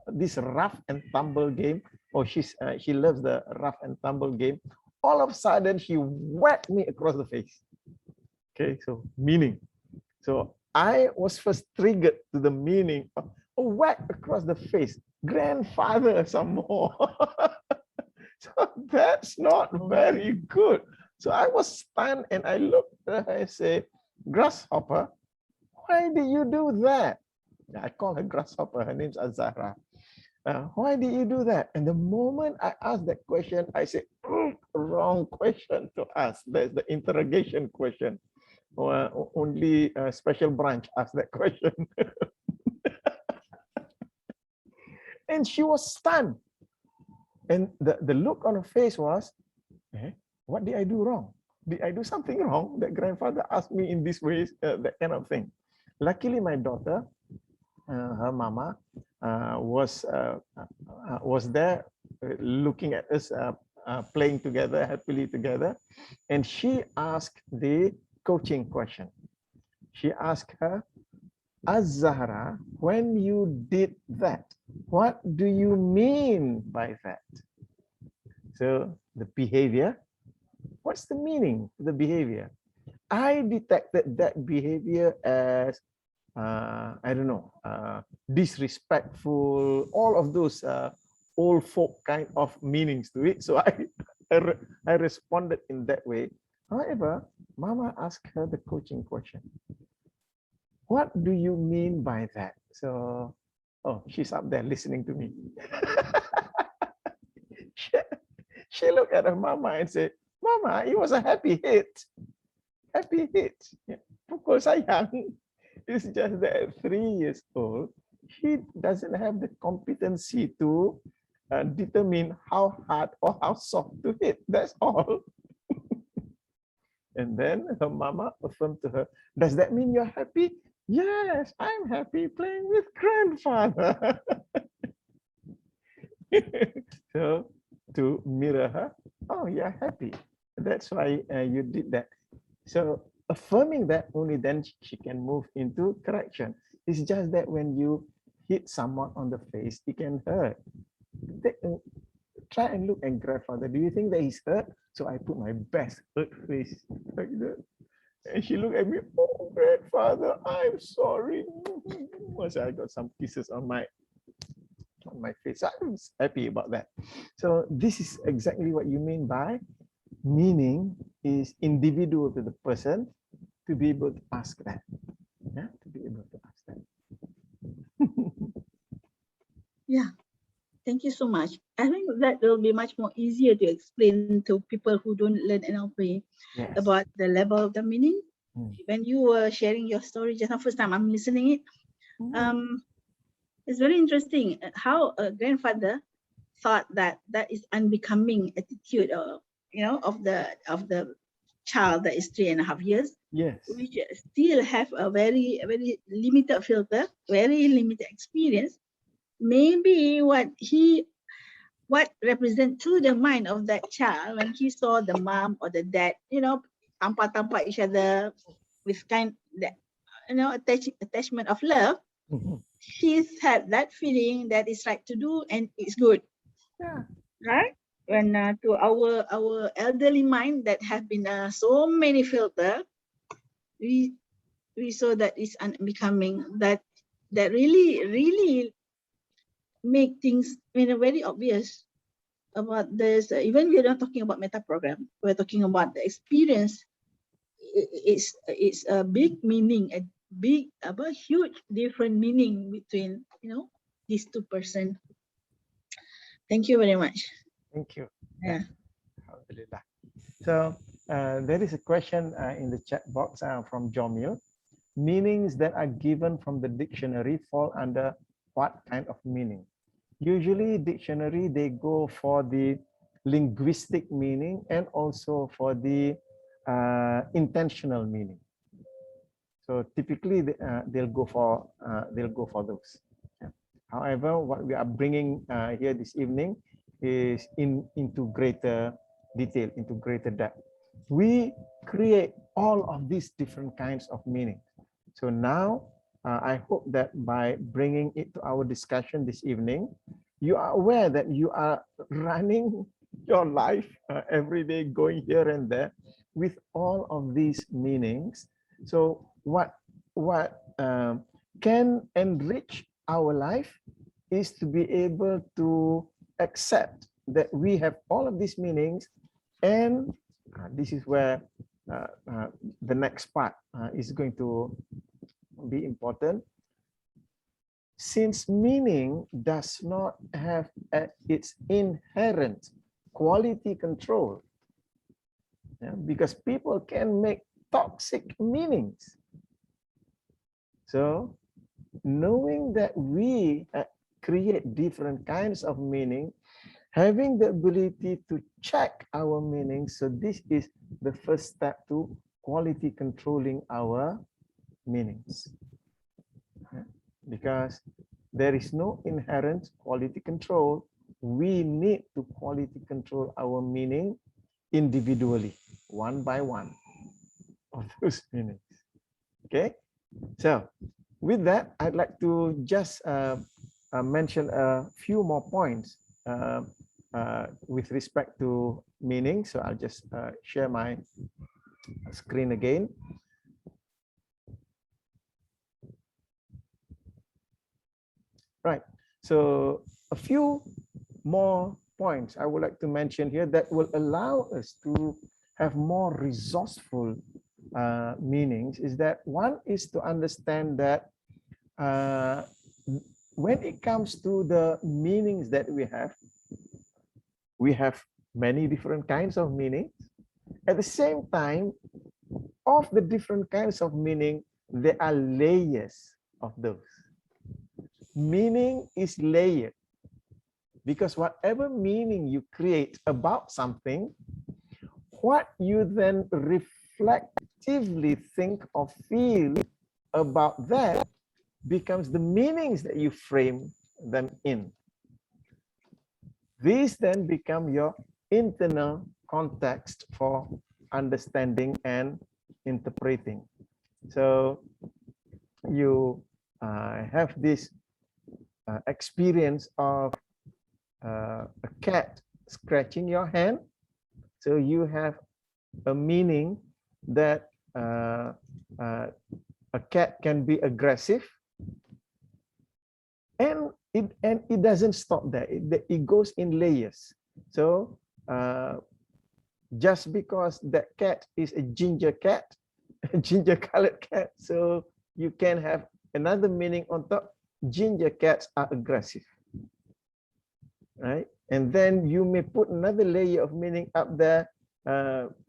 this rough and tumble game. She loves the rough and tumble game. All of a sudden, she whacked me across the face. Okay, so meaning. So I was first triggered to the meaning of a whack across the face. Grandfather, some more. So that's not very good. So I was stunned and I looked at her and said, Grasshopper, why did you do that? I call her Grasshopper. Her name's Azara. Why did you do that? And the moment I asked that question, I said, wrong question to ask. That's the interrogation question. Only a special branch asked that question. And she was stunned. And the look on her face was, what did I do wrong? Did I do something wrong that grandfather asked me in this way, that kind of thing? Luckily, my daughter, her mama, was there looking at us playing together, happily together. And she asked the coaching question. She asked her, Az-Zahra, when you did that, what do you mean by that? So the behavior, what's the meaning of the behavior? I detected that behavior as, I don't know, disrespectful, all of those old folk kind of meanings to it. So I responded in that way. However, Mama asked her the coaching question. What do you mean by that? So, she's up there listening to me. She looked at her mama and said, Mama, it was a happy hit. Happy hit. Pukul sayang. It's just that at 3 years old, she doesn't have the competency to determine how hard or how soft to hit. That's all. And then her mama affirmed to her, does that mean you're happy? Yes, I'm happy playing with grandfather. So to mirror her, oh, you're happy. That's why you did that. So affirming that, only then she can move into correction. It's just that when you hit someone on the face, it can hurt. Try and look at grandfather. Do you think that he's hurt? So I put my best hurt face like that. And she looked at me, oh, grandfather, I'm sorry. I got some kisses on my face. I was happy about that. So this is exactly what you mean by meaning is individual to the person to be able to ask that. Yeah, to be able to ask that. Yeah. Thank you so much. I think that will be much more easier to explain to people who don't learn NLP Yes. about the level of the meaning. When you were sharing your story just the first time I'm listening it, it's very interesting how a grandfather thought that that is unbecoming attitude, or of the child that is 3.5 years. Yes. Which still have a very limited filter, very limited experience. Maybe what represent to the mind of that child when he saw the mom or the dad, tampak each other with attachment of love, she's had that feeling that it's right to do and it's good. Yeah. Right? When to our elderly mind that have been so many filter, we saw that it's unbecoming, that really make things very obvious about this. Even we're not talking about meta program, we're talking about the experience. It's a big meaning, a huge different meaning between these two person. Thank you very much. Thank you. Yeah. Alhamdulillah. So there is a question in the chat box from Jomil. Meanings that are given from the dictionary fall under what kind of meaning? Usually dictionary, they go for the linguistic meaning and also for the intentional meaning. So typically they'll go for those. Yeah. However, what we are bringing here this evening is into greater detail, into greater depth. We create all of these different kinds of meaning. So now I hope that by bringing it to our discussion this evening, you are aware that you are running your life every day, going here and there with all of these meanings. So what can enrich our life is to be able to accept that we have all of these meanings, and this is where the next part is going to be important. Since meaning does not have its inherent quality control, because people can make toxic meanings. So knowing that we create different kinds of meaning, having the ability to check our meanings, so this is the first step to quality controlling our meanings. Because there is no inherent quality control, we need to quality control our meaning individually, one by one of those meanings. Okay, so with that, I'd like to just mention a few more points with respect to meaning. So I'll just share my screen again. Right, so a few more points I would like to mention here that will allow us to have more resourceful meanings. Is that one is to understand that when it comes to the meanings that we have many different kinds of meanings. At the same time, of the different kinds of meaning, there are layers of those. Meaning is layered, because whatever meaning you create about something, what you then reflectively think or feel about that becomes the meanings that you frame them in. These then become your internal context for understanding and interpreting. So you have this experience of a cat scratching your hand. So you have a meaning that a cat can be aggressive, and it doesn't stop there. It goes in layers. So just because that cat is a ginger cat, a ginger colored cat, so you can have another meaning on top. Ginger cats are aggressive, right? And then you may put another layer of meaning up there.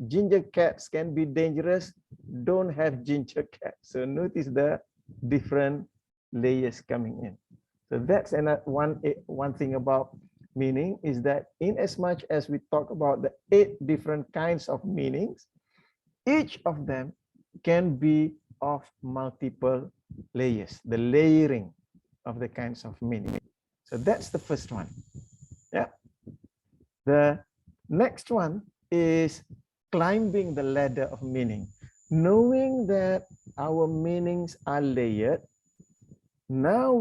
ginger cats can be dangerous, don't have ginger cats. So notice the different layers coming in. So that's another one thing about meaning, is that in as much as we talk about the 8 different kinds of meanings, each of them can be of multiple layers, the layering of the kinds of meaning. So that's the first one. Yeah. The next one is climbing the ladder of meaning. Knowing that our meanings are layered, now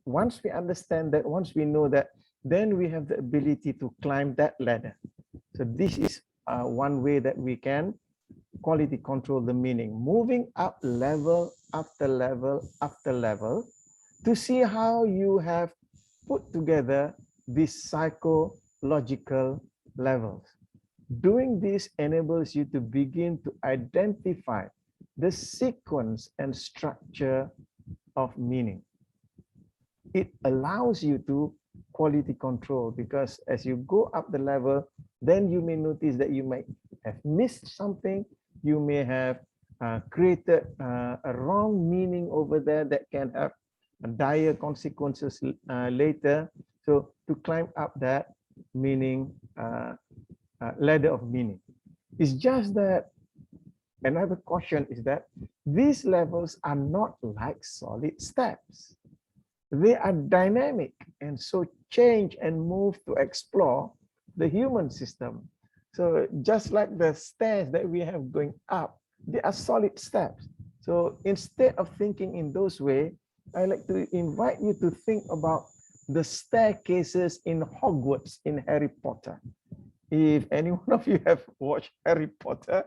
once we understand that, once we know that, then we have the ability to climb that ladder. So this is one way that we can quality control the meaning, moving up level after level after level to see how you have put together these psychological levels. Doing this enables you to begin to identify the sequence and structure of meaning. It allows you to quality control, because as you go up the level, then you may notice that you might have missed something. You may have created a wrong meaning over there that can have dire consequences later. So to climb up that meaning, ladder of meaning. It's just that another caution is that these levels are not like solid steps. They are dynamic, and so change and move to explore the human system. So just like the stairs that we have going up, they are solid steps. So instead of thinking in those ways, I like to invite you to think about the staircases in Hogwarts in Harry Potter. If any one of you have watched Harry Potter,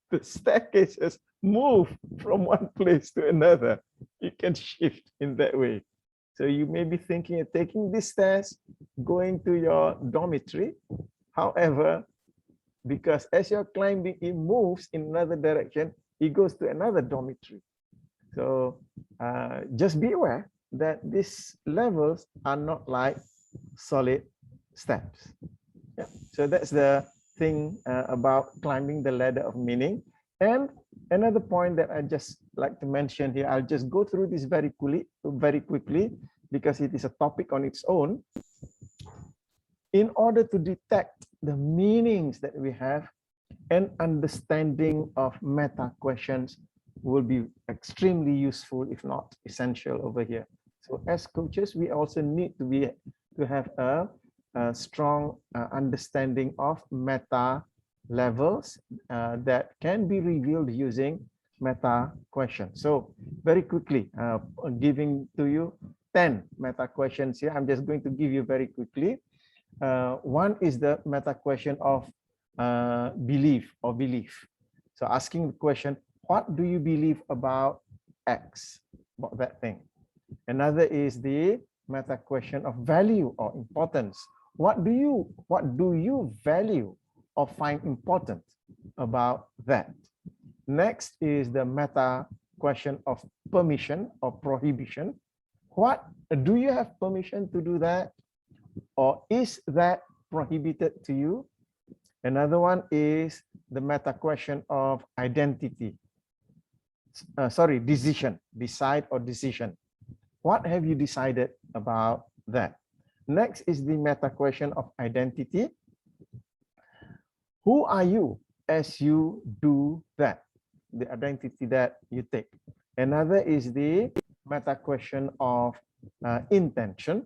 the staircases move from one place to another. You can shift in that way. So you may be thinking of taking these stairs, going to your dormitory. However, because as you're climbing, it moves in another direction, it goes to another dormitory. So just be aware that these levels are not like solid steps. Yeah. So that's the thing about climbing the ladder of meaning. And another point that I just like to mention here, I'll just go through this very quickly, because it is a topic on its own. In order to detect the meanings that we have, an understanding of meta questions will be extremely useful, if not essential over here. So as coaches, we also need to have a strong understanding of meta levels that can be revealed using meta questions. So very quickly, giving to you 10 meta questions here. I'm just going to give you very quickly. One is the meta question of belief or belief. So asking the question, what do you believe about X, about that thing? Another is the meta question of value or importance. What do you value or find important about that? Next is the meta question of permission or prohibition. What do you have permission to do that, or is that prohibited to you? Another one is the meta question of identity. Decision, decide or decision. What have you decided about that? Next is the meta question of identity. Who are you as you do that? The identity that you take. Another is the meta question of intention.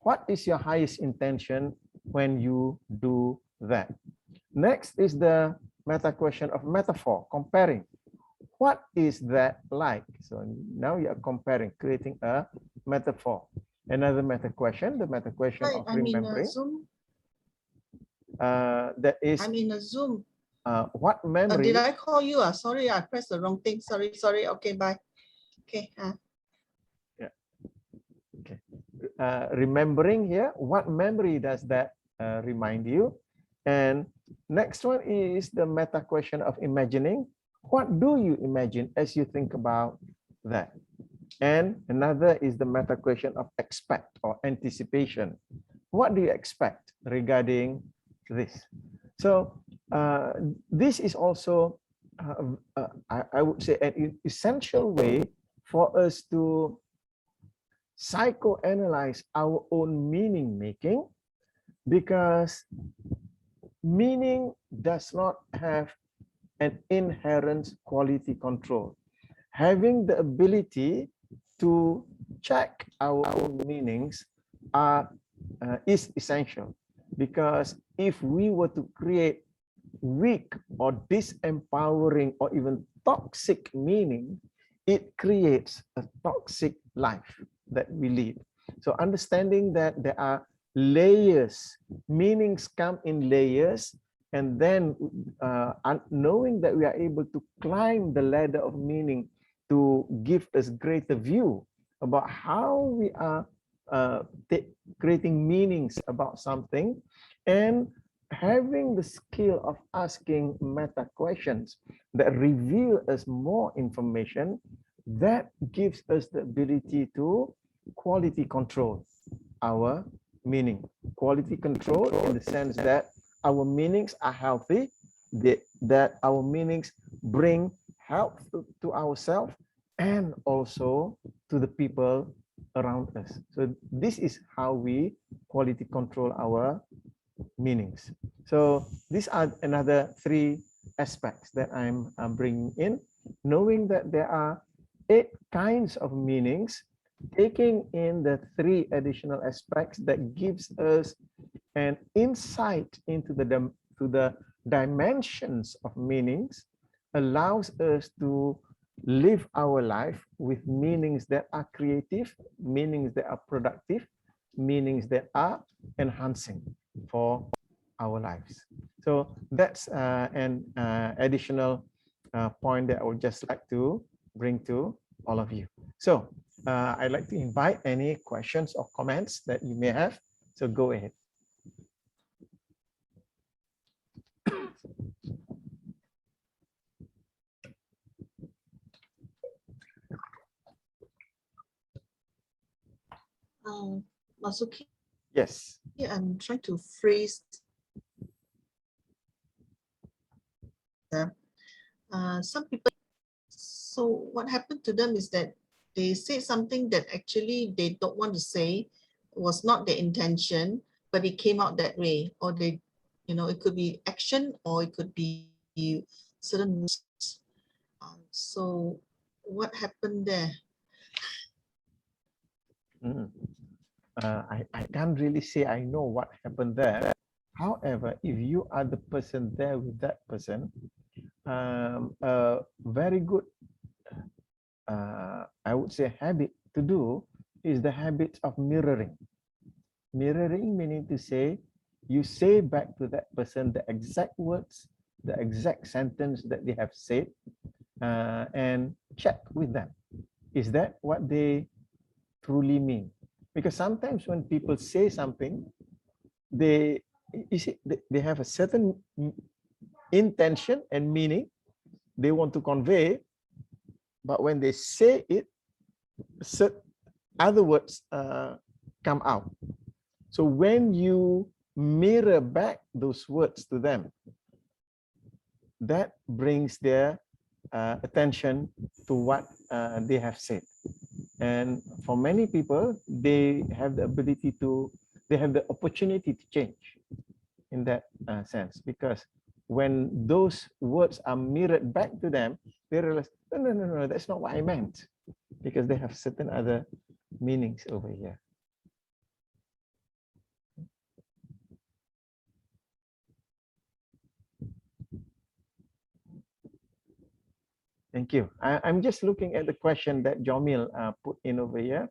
What is your highest intention when you do that? Next is the meta question of metaphor, comparing. What is that like? So now you are comparing, creating a metaphor. Another meta question, the meta question of remembering. That is. I'm in a Zoom. What memory? Did I call you? Sorry, I pressed the wrong thing. Sorry. Okay, bye. Okay. Yeah. Okay. Remembering here, what memory does that remind you? And next one is the meta question of imagining. What do you imagine as you think about that? And another is the meta question of expect or anticipation. What do you expect regarding this? So this is also, I would say, an essential way for us to psychoanalyze our own meaning making, because meaning does not have an inherent quality control. Having the ability to check our own meanings is essential, because if we were to create weak or disempowering or even toxic meaning, it creates a toxic life that we lead. So understanding that there are layers, meanings come in layers, and then knowing that we are able to climb the ladder of meaning to give us greater view about how we are creating meanings about something, and having the skill of asking meta questions that reveal us more information, that gives us the ability to quality control our meaning. Quality control in the sense that our meanings are healthy, that our meanings bring health to ourselves and also to the people around us. So this is how we quality control our meanings. So these are another 3 aspects that I'm bringing in, knowing that there are 8 kinds of meanings, taking in the 3 additional aspects that gives us an insight into the dimensions of meanings, allows us to live our life with meanings that are creative, meanings that are productive, meanings that are enhancing for our lives. So that's an additional point that I would just like to bring to all of you. So I'd like to invite any questions or comments that you may have. So go ahead. Masuki, Yes. I'm trying to phrase some people. So what happened to them is that they say something that actually they don't want to say, was not their intention, but it came out that way. Or they, it could be action or it could be certain words. So what happened there? I can't really say I know what happened there. However, if you are the person there with that person, a very good, I would say, habit to do is the habit of mirroring. Mirroring meaning to say, you say back to that person the exact words, the exact sentence that they have said, and check with them. Is that what they truly mean? Because sometimes when people say something, they have a certain intention and meaning they want to convey, but when they say it, other words come out. So when you mirror back those words to them, that brings their attention to what they have said. And for many people, they have the ability to, they have the opportunity to change in that sense, because when those words are mirrored back to them, they realize, no, that's not what I meant, because they have certain other meanings over here. Thank you. I'm just looking at the question that Jomil put in over here.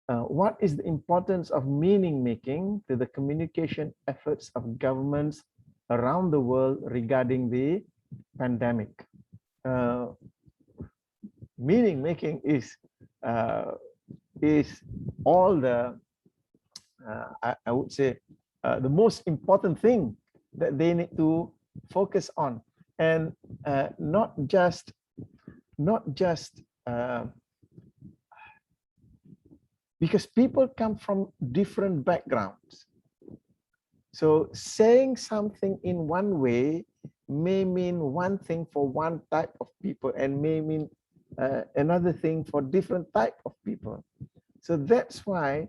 What is the importance of meaning making to the communication efforts of governments around the world regarding the pandemic? Meaning making is all the, I would say, the most important thing that they need to focus on, and not just because people come from different backgrounds. So saying something in one way may mean one thing for one type of people and may mean another thing for different type of people. So that's why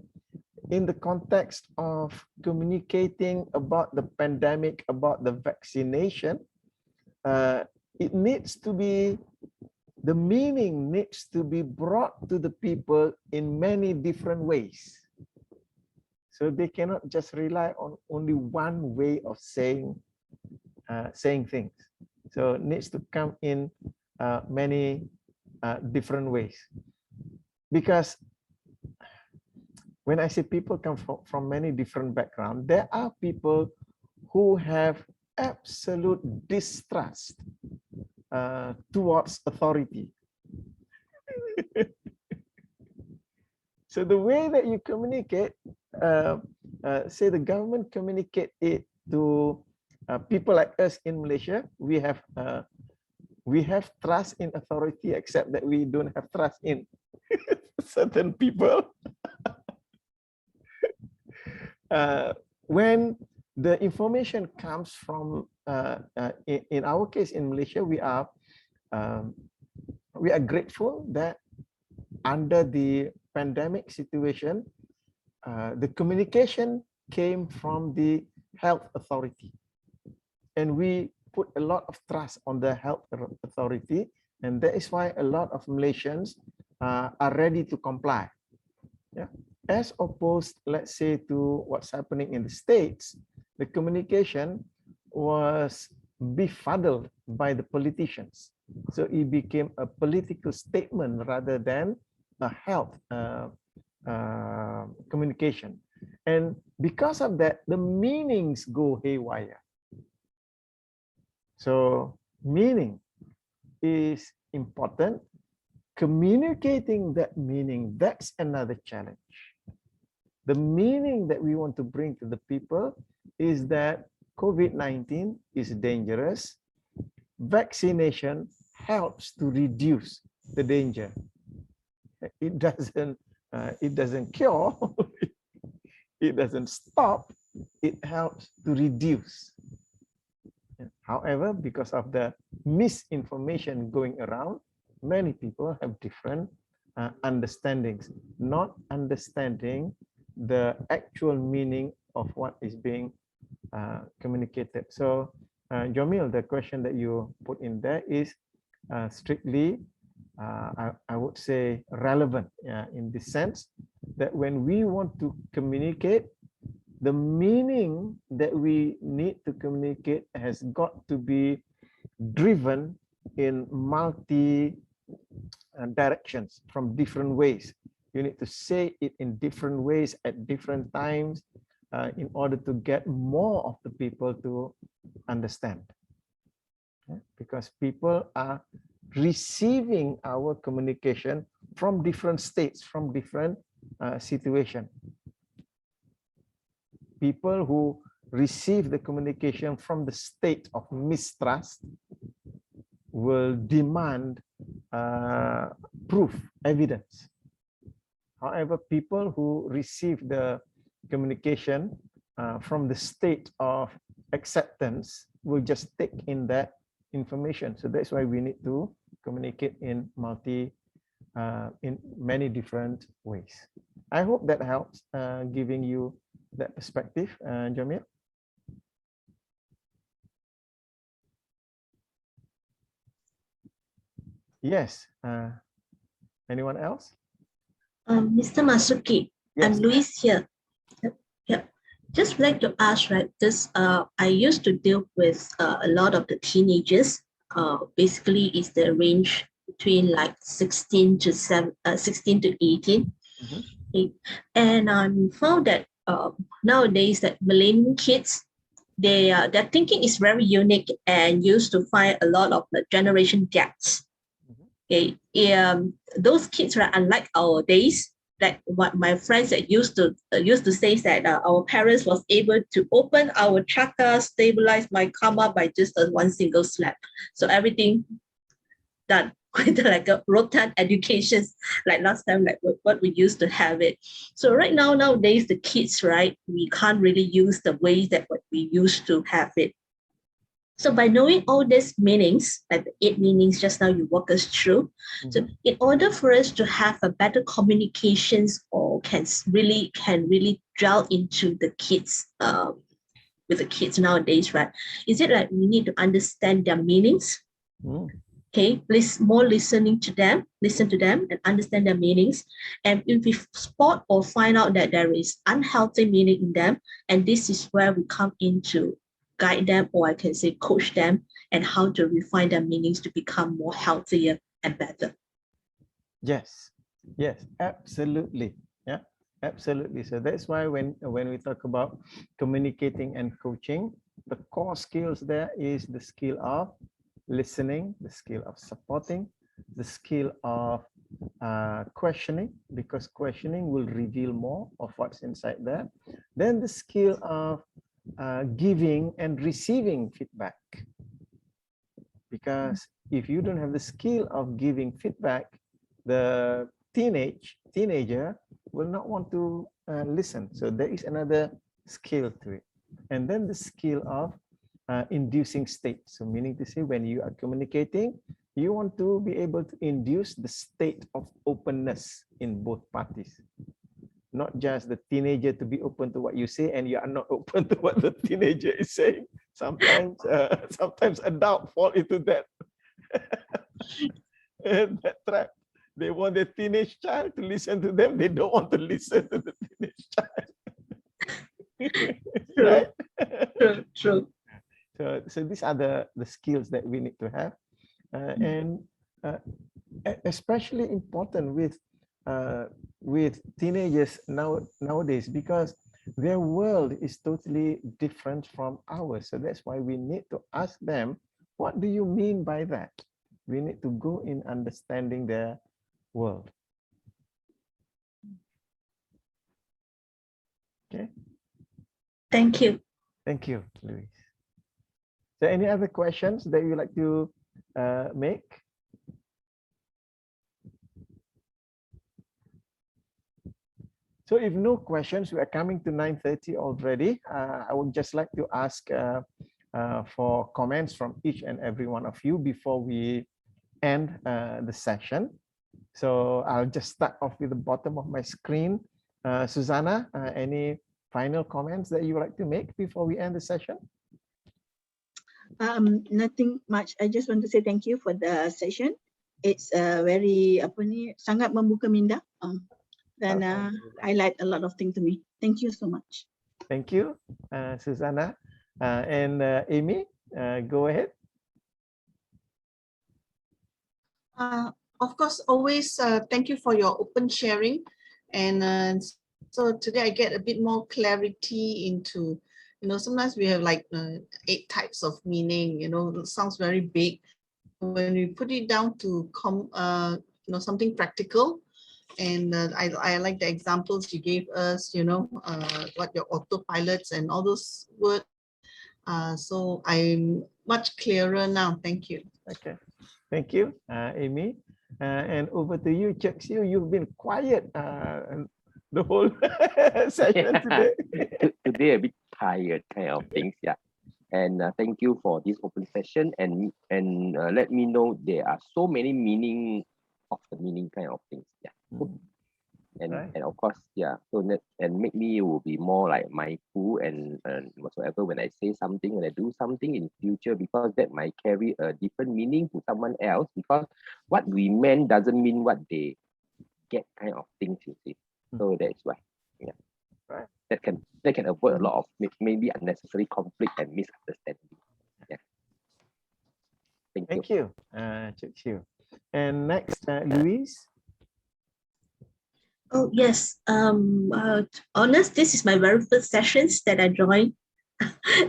in the context of communicating about the pandemic, about the vaccination, it needs to be, the meaning needs to be brought to the people in many different ways. So they cannot just rely on only one way of saying things. So it needs to come in many different ways. Because when I say people come from many different backgrounds, there are people who have absolute distrust towards authority. So the way that you communicate, say the government communicate it to people like us in Malaysia, we have trust in authority, except that we don't have trust in certain people. When the information comes from, in our case in Malaysia, we are grateful that under the pandemic situation, the communication came from the health authority, and we put a lot of trust on the health authority, and that is why a lot of Malaysians are ready to comply. Yeah. As opposed, let's say, to what's happening in the States, the communication was befuddled by the politicians. So it became a political statement rather than a health communication. And because of that, the meanings go haywire. So meaning is important. Communicating that meaning, that's another challenge. The meaning that we want to bring to the people is that COVID-19 is dangerous. Vaccination helps to reduce the danger. It doesn't cure, it doesn't stop, it helps to reduce. However, because of the misinformation going around, many people have different understandings, not understanding the actual meaning of what is being communicated. So, Jamil, the question that you put in there is strictly, I would say, relevant in the sense that when we want to communicate, the meaning that we need to communicate has got to be driven in multi directions from different ways. You need to say it in different ways at different times in order to get more of the people to understand. Because people are receiving our communication from different states, from different situations. People who receive the communication from the state of mistrust will demand proof, evidence. However, people who receive the communication from the state of acceptance will just take in that information. So that's why we need to communicate in many different ways. I hope that helps giving you that perspective, Jamil. Yes. Anyone else? Mr. Masuki, Yes. I'm Louise here. Yep. Just like to ask, right? This I used to deal with a lot of the teenagers. Basically, is the range between like 16 to 18. Mm-hmm. Okay. And I found that nowadays that millennial kids, their thinking is very unique and used to find a lot of the generation gaps. Okay, those kids are unlike our days. Like what my friends that used to say that our parents was able to open our chakra, stabilize my karma by just one single slap. So everything done with like a rotan education, like last time, like what we used to have it. So right now, nowadays, the kids, right, we can't really use the way that what we used to have it. So by knowing all these meanings, like the 8 meanings just now you walk us through, so in order for us to have a better communications or can really drill into the kids, with the kids nowadays, right? Is it like we need to understand their meanings? Okay, listen to them and understand their meanings. And if we spot or find out that there is unhealthy meaning in them, and this is where we come in to guide them, or I can say coach them, and how to refine their meanings to become more healthier and better. Yes, absolutely. Yeah, absolutely. So that's why when we talk about communicating and coaching, the core skills there is the skill of listening, the skill of supporting, the skill of questioning, because questioning will reveal more of what's inside there. Then the skill of giving and receiving feedback, because if you don't have the skill of giving feedback, the teenager will not want to listen. So there is another skill to it. And then the skill of inducing state. So meaning to say, when you are communicating, you want to be able to induce the state of openness in both parties. Not just the teenager to be open to what you say and you are not open to what the teenager is saying. Sometimes adults fall into that, that trap. They want their teenage child to listen to them. They don't want to listen to the teenage child. Right? True. So these are the skills that we need to have, and especially important with teenagers nowadays, because their world is totally different from ours. So that's why we need to ask them, what do you mean by that? We need to go in understanding their world. Okay. Thank you. Thank you, Luis. So any other questions that you like to make? So if no questions, we are coming to 9:30 already. I would just like to ask for comments from each and every one of you before we end the session. So I'll just start off with the bottom of my screen. Susanna, any final comments that you would like to make before we end the session? Nothing much. I just want to say thank you for the session. It's very sangat membuka minda dan highlight a lot of things to me. Thank you so much. Thank you, Susanna. And Amy, go ahead. Of course, always thank you for your open sharing. And so today I get a bit more clarity into, sometimes we have like 8 types of meaning, it sounds very big. When we put it down to something practical, and I like the examples you gave us, what your autopilots and all those words. So I'm much clearer now. Thank you. Okay, thank you, Amy. And over to you, Chexiu. You've been quiet the whole session today. Today a bit tired kind of things, yeah. And thank you for this open session, and let me know there are so many meaning of the meaning kind of things, yeah. And Right. and of course, yeah. So and make me will be more like mindful and whatsoever when I say something, when I do something in future, because that might carry a different meaning to someone else. Because what we meant doesn't mean what they get, kind of things, you see. So that's why, yeah. Right. That can avoid a lot of maybe unnecessary conflict and misunderstanding. Yeah. Thank you, Chexiu. And next, Louise. Oh, yes. Honest, this is my very first sessions that I joined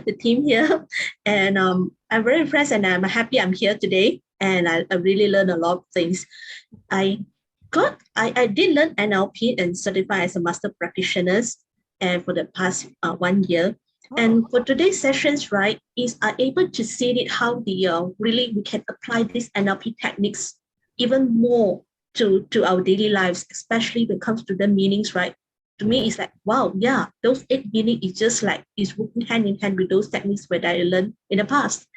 the team here. And I'm very impressed and I'm happy I'm here today. And I really learned a lot of things. I did learn NLP and certify as a master practitioner and for the past 1 year. And for today's sessions, right, is are able to see it how really we can apply these NLP techniques even more to our daily lives, especially when it comes to the meanings, right? to me, it's like, wow, yeah, those 8 meaning is just like, is working hand in hand with those techniques that I learned in the past.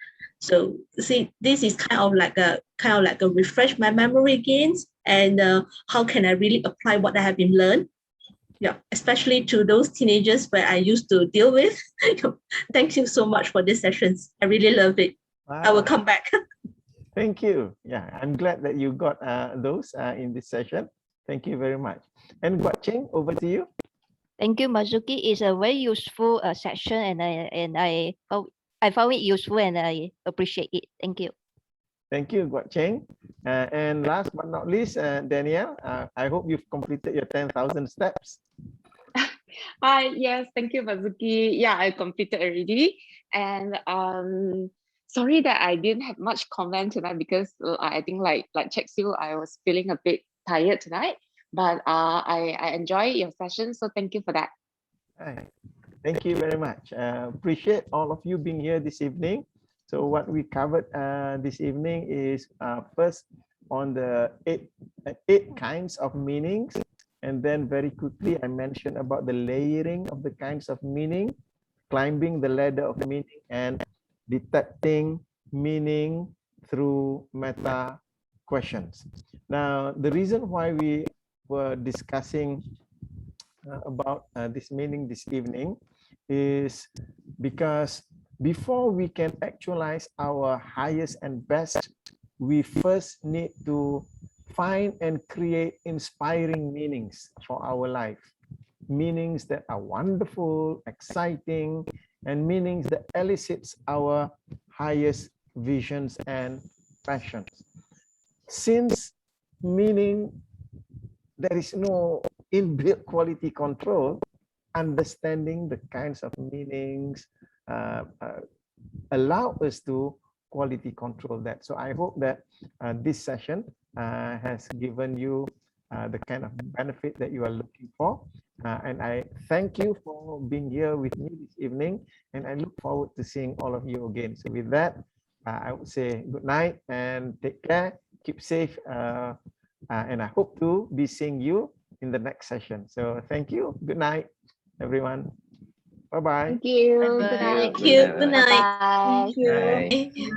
So see, this is kind of like a refresh my memory again, and how can I really apply what I have been learned? Yeah, especially to those teenagers where I used to deal with. Thank you so much for these sessions. I really love it. Wow. I will come back. Thank you. Yeah, I'm glad that you got those in this session. Thank you very much. And Guat Cheng, over to you. Thank you, Marzuki. It's a very useful session, and I found it useful, and I appreciate it. Thank you. Thank you, Guat Cheng. And last but not least, Danielle, I hope you've completed your 10,000 steps. Hi, yes, thank you, Marzuki. Yeah, I completed already. And sorry that I didn't have much comment tonight because I think like Chexiu, I was feeling a bit tired tonight. But I enjoy your session, so thank you for that. Right. Thank you very much. Appreciate all of you being here this evening. So what we covered this evening is first on the eight kinds of meanings. And then very quickly, I mentioned about the layering of the kinds of meaning, climbing the ladder of meaning, and detecting meaning through meta questions. Now, the reason why we were discussing about this meaning this evening is because before we can actualize our highest and best, we first need to find and create inspiring meanings for our life. Meanings that are wonderful, exciting, and meanings that elicits our highest visions and passions. Since meaning, there is no inbuilt quality control, understanding the kinds of meanings allow us to quality control that. So I hope that this session has given you the kind of benefit that you are looking for. And I thank you for being here with me this evening, and I look forward to seeing all of you again. So with that, I would say good night and take care, keep safe, and I hope to be seeing you in the next session. So thank you. Good night, everyone. Bye-bye. Thank you. Bye-bye. Good night. Thank you. Good night. Bye. Thank you. Bye. Thank you.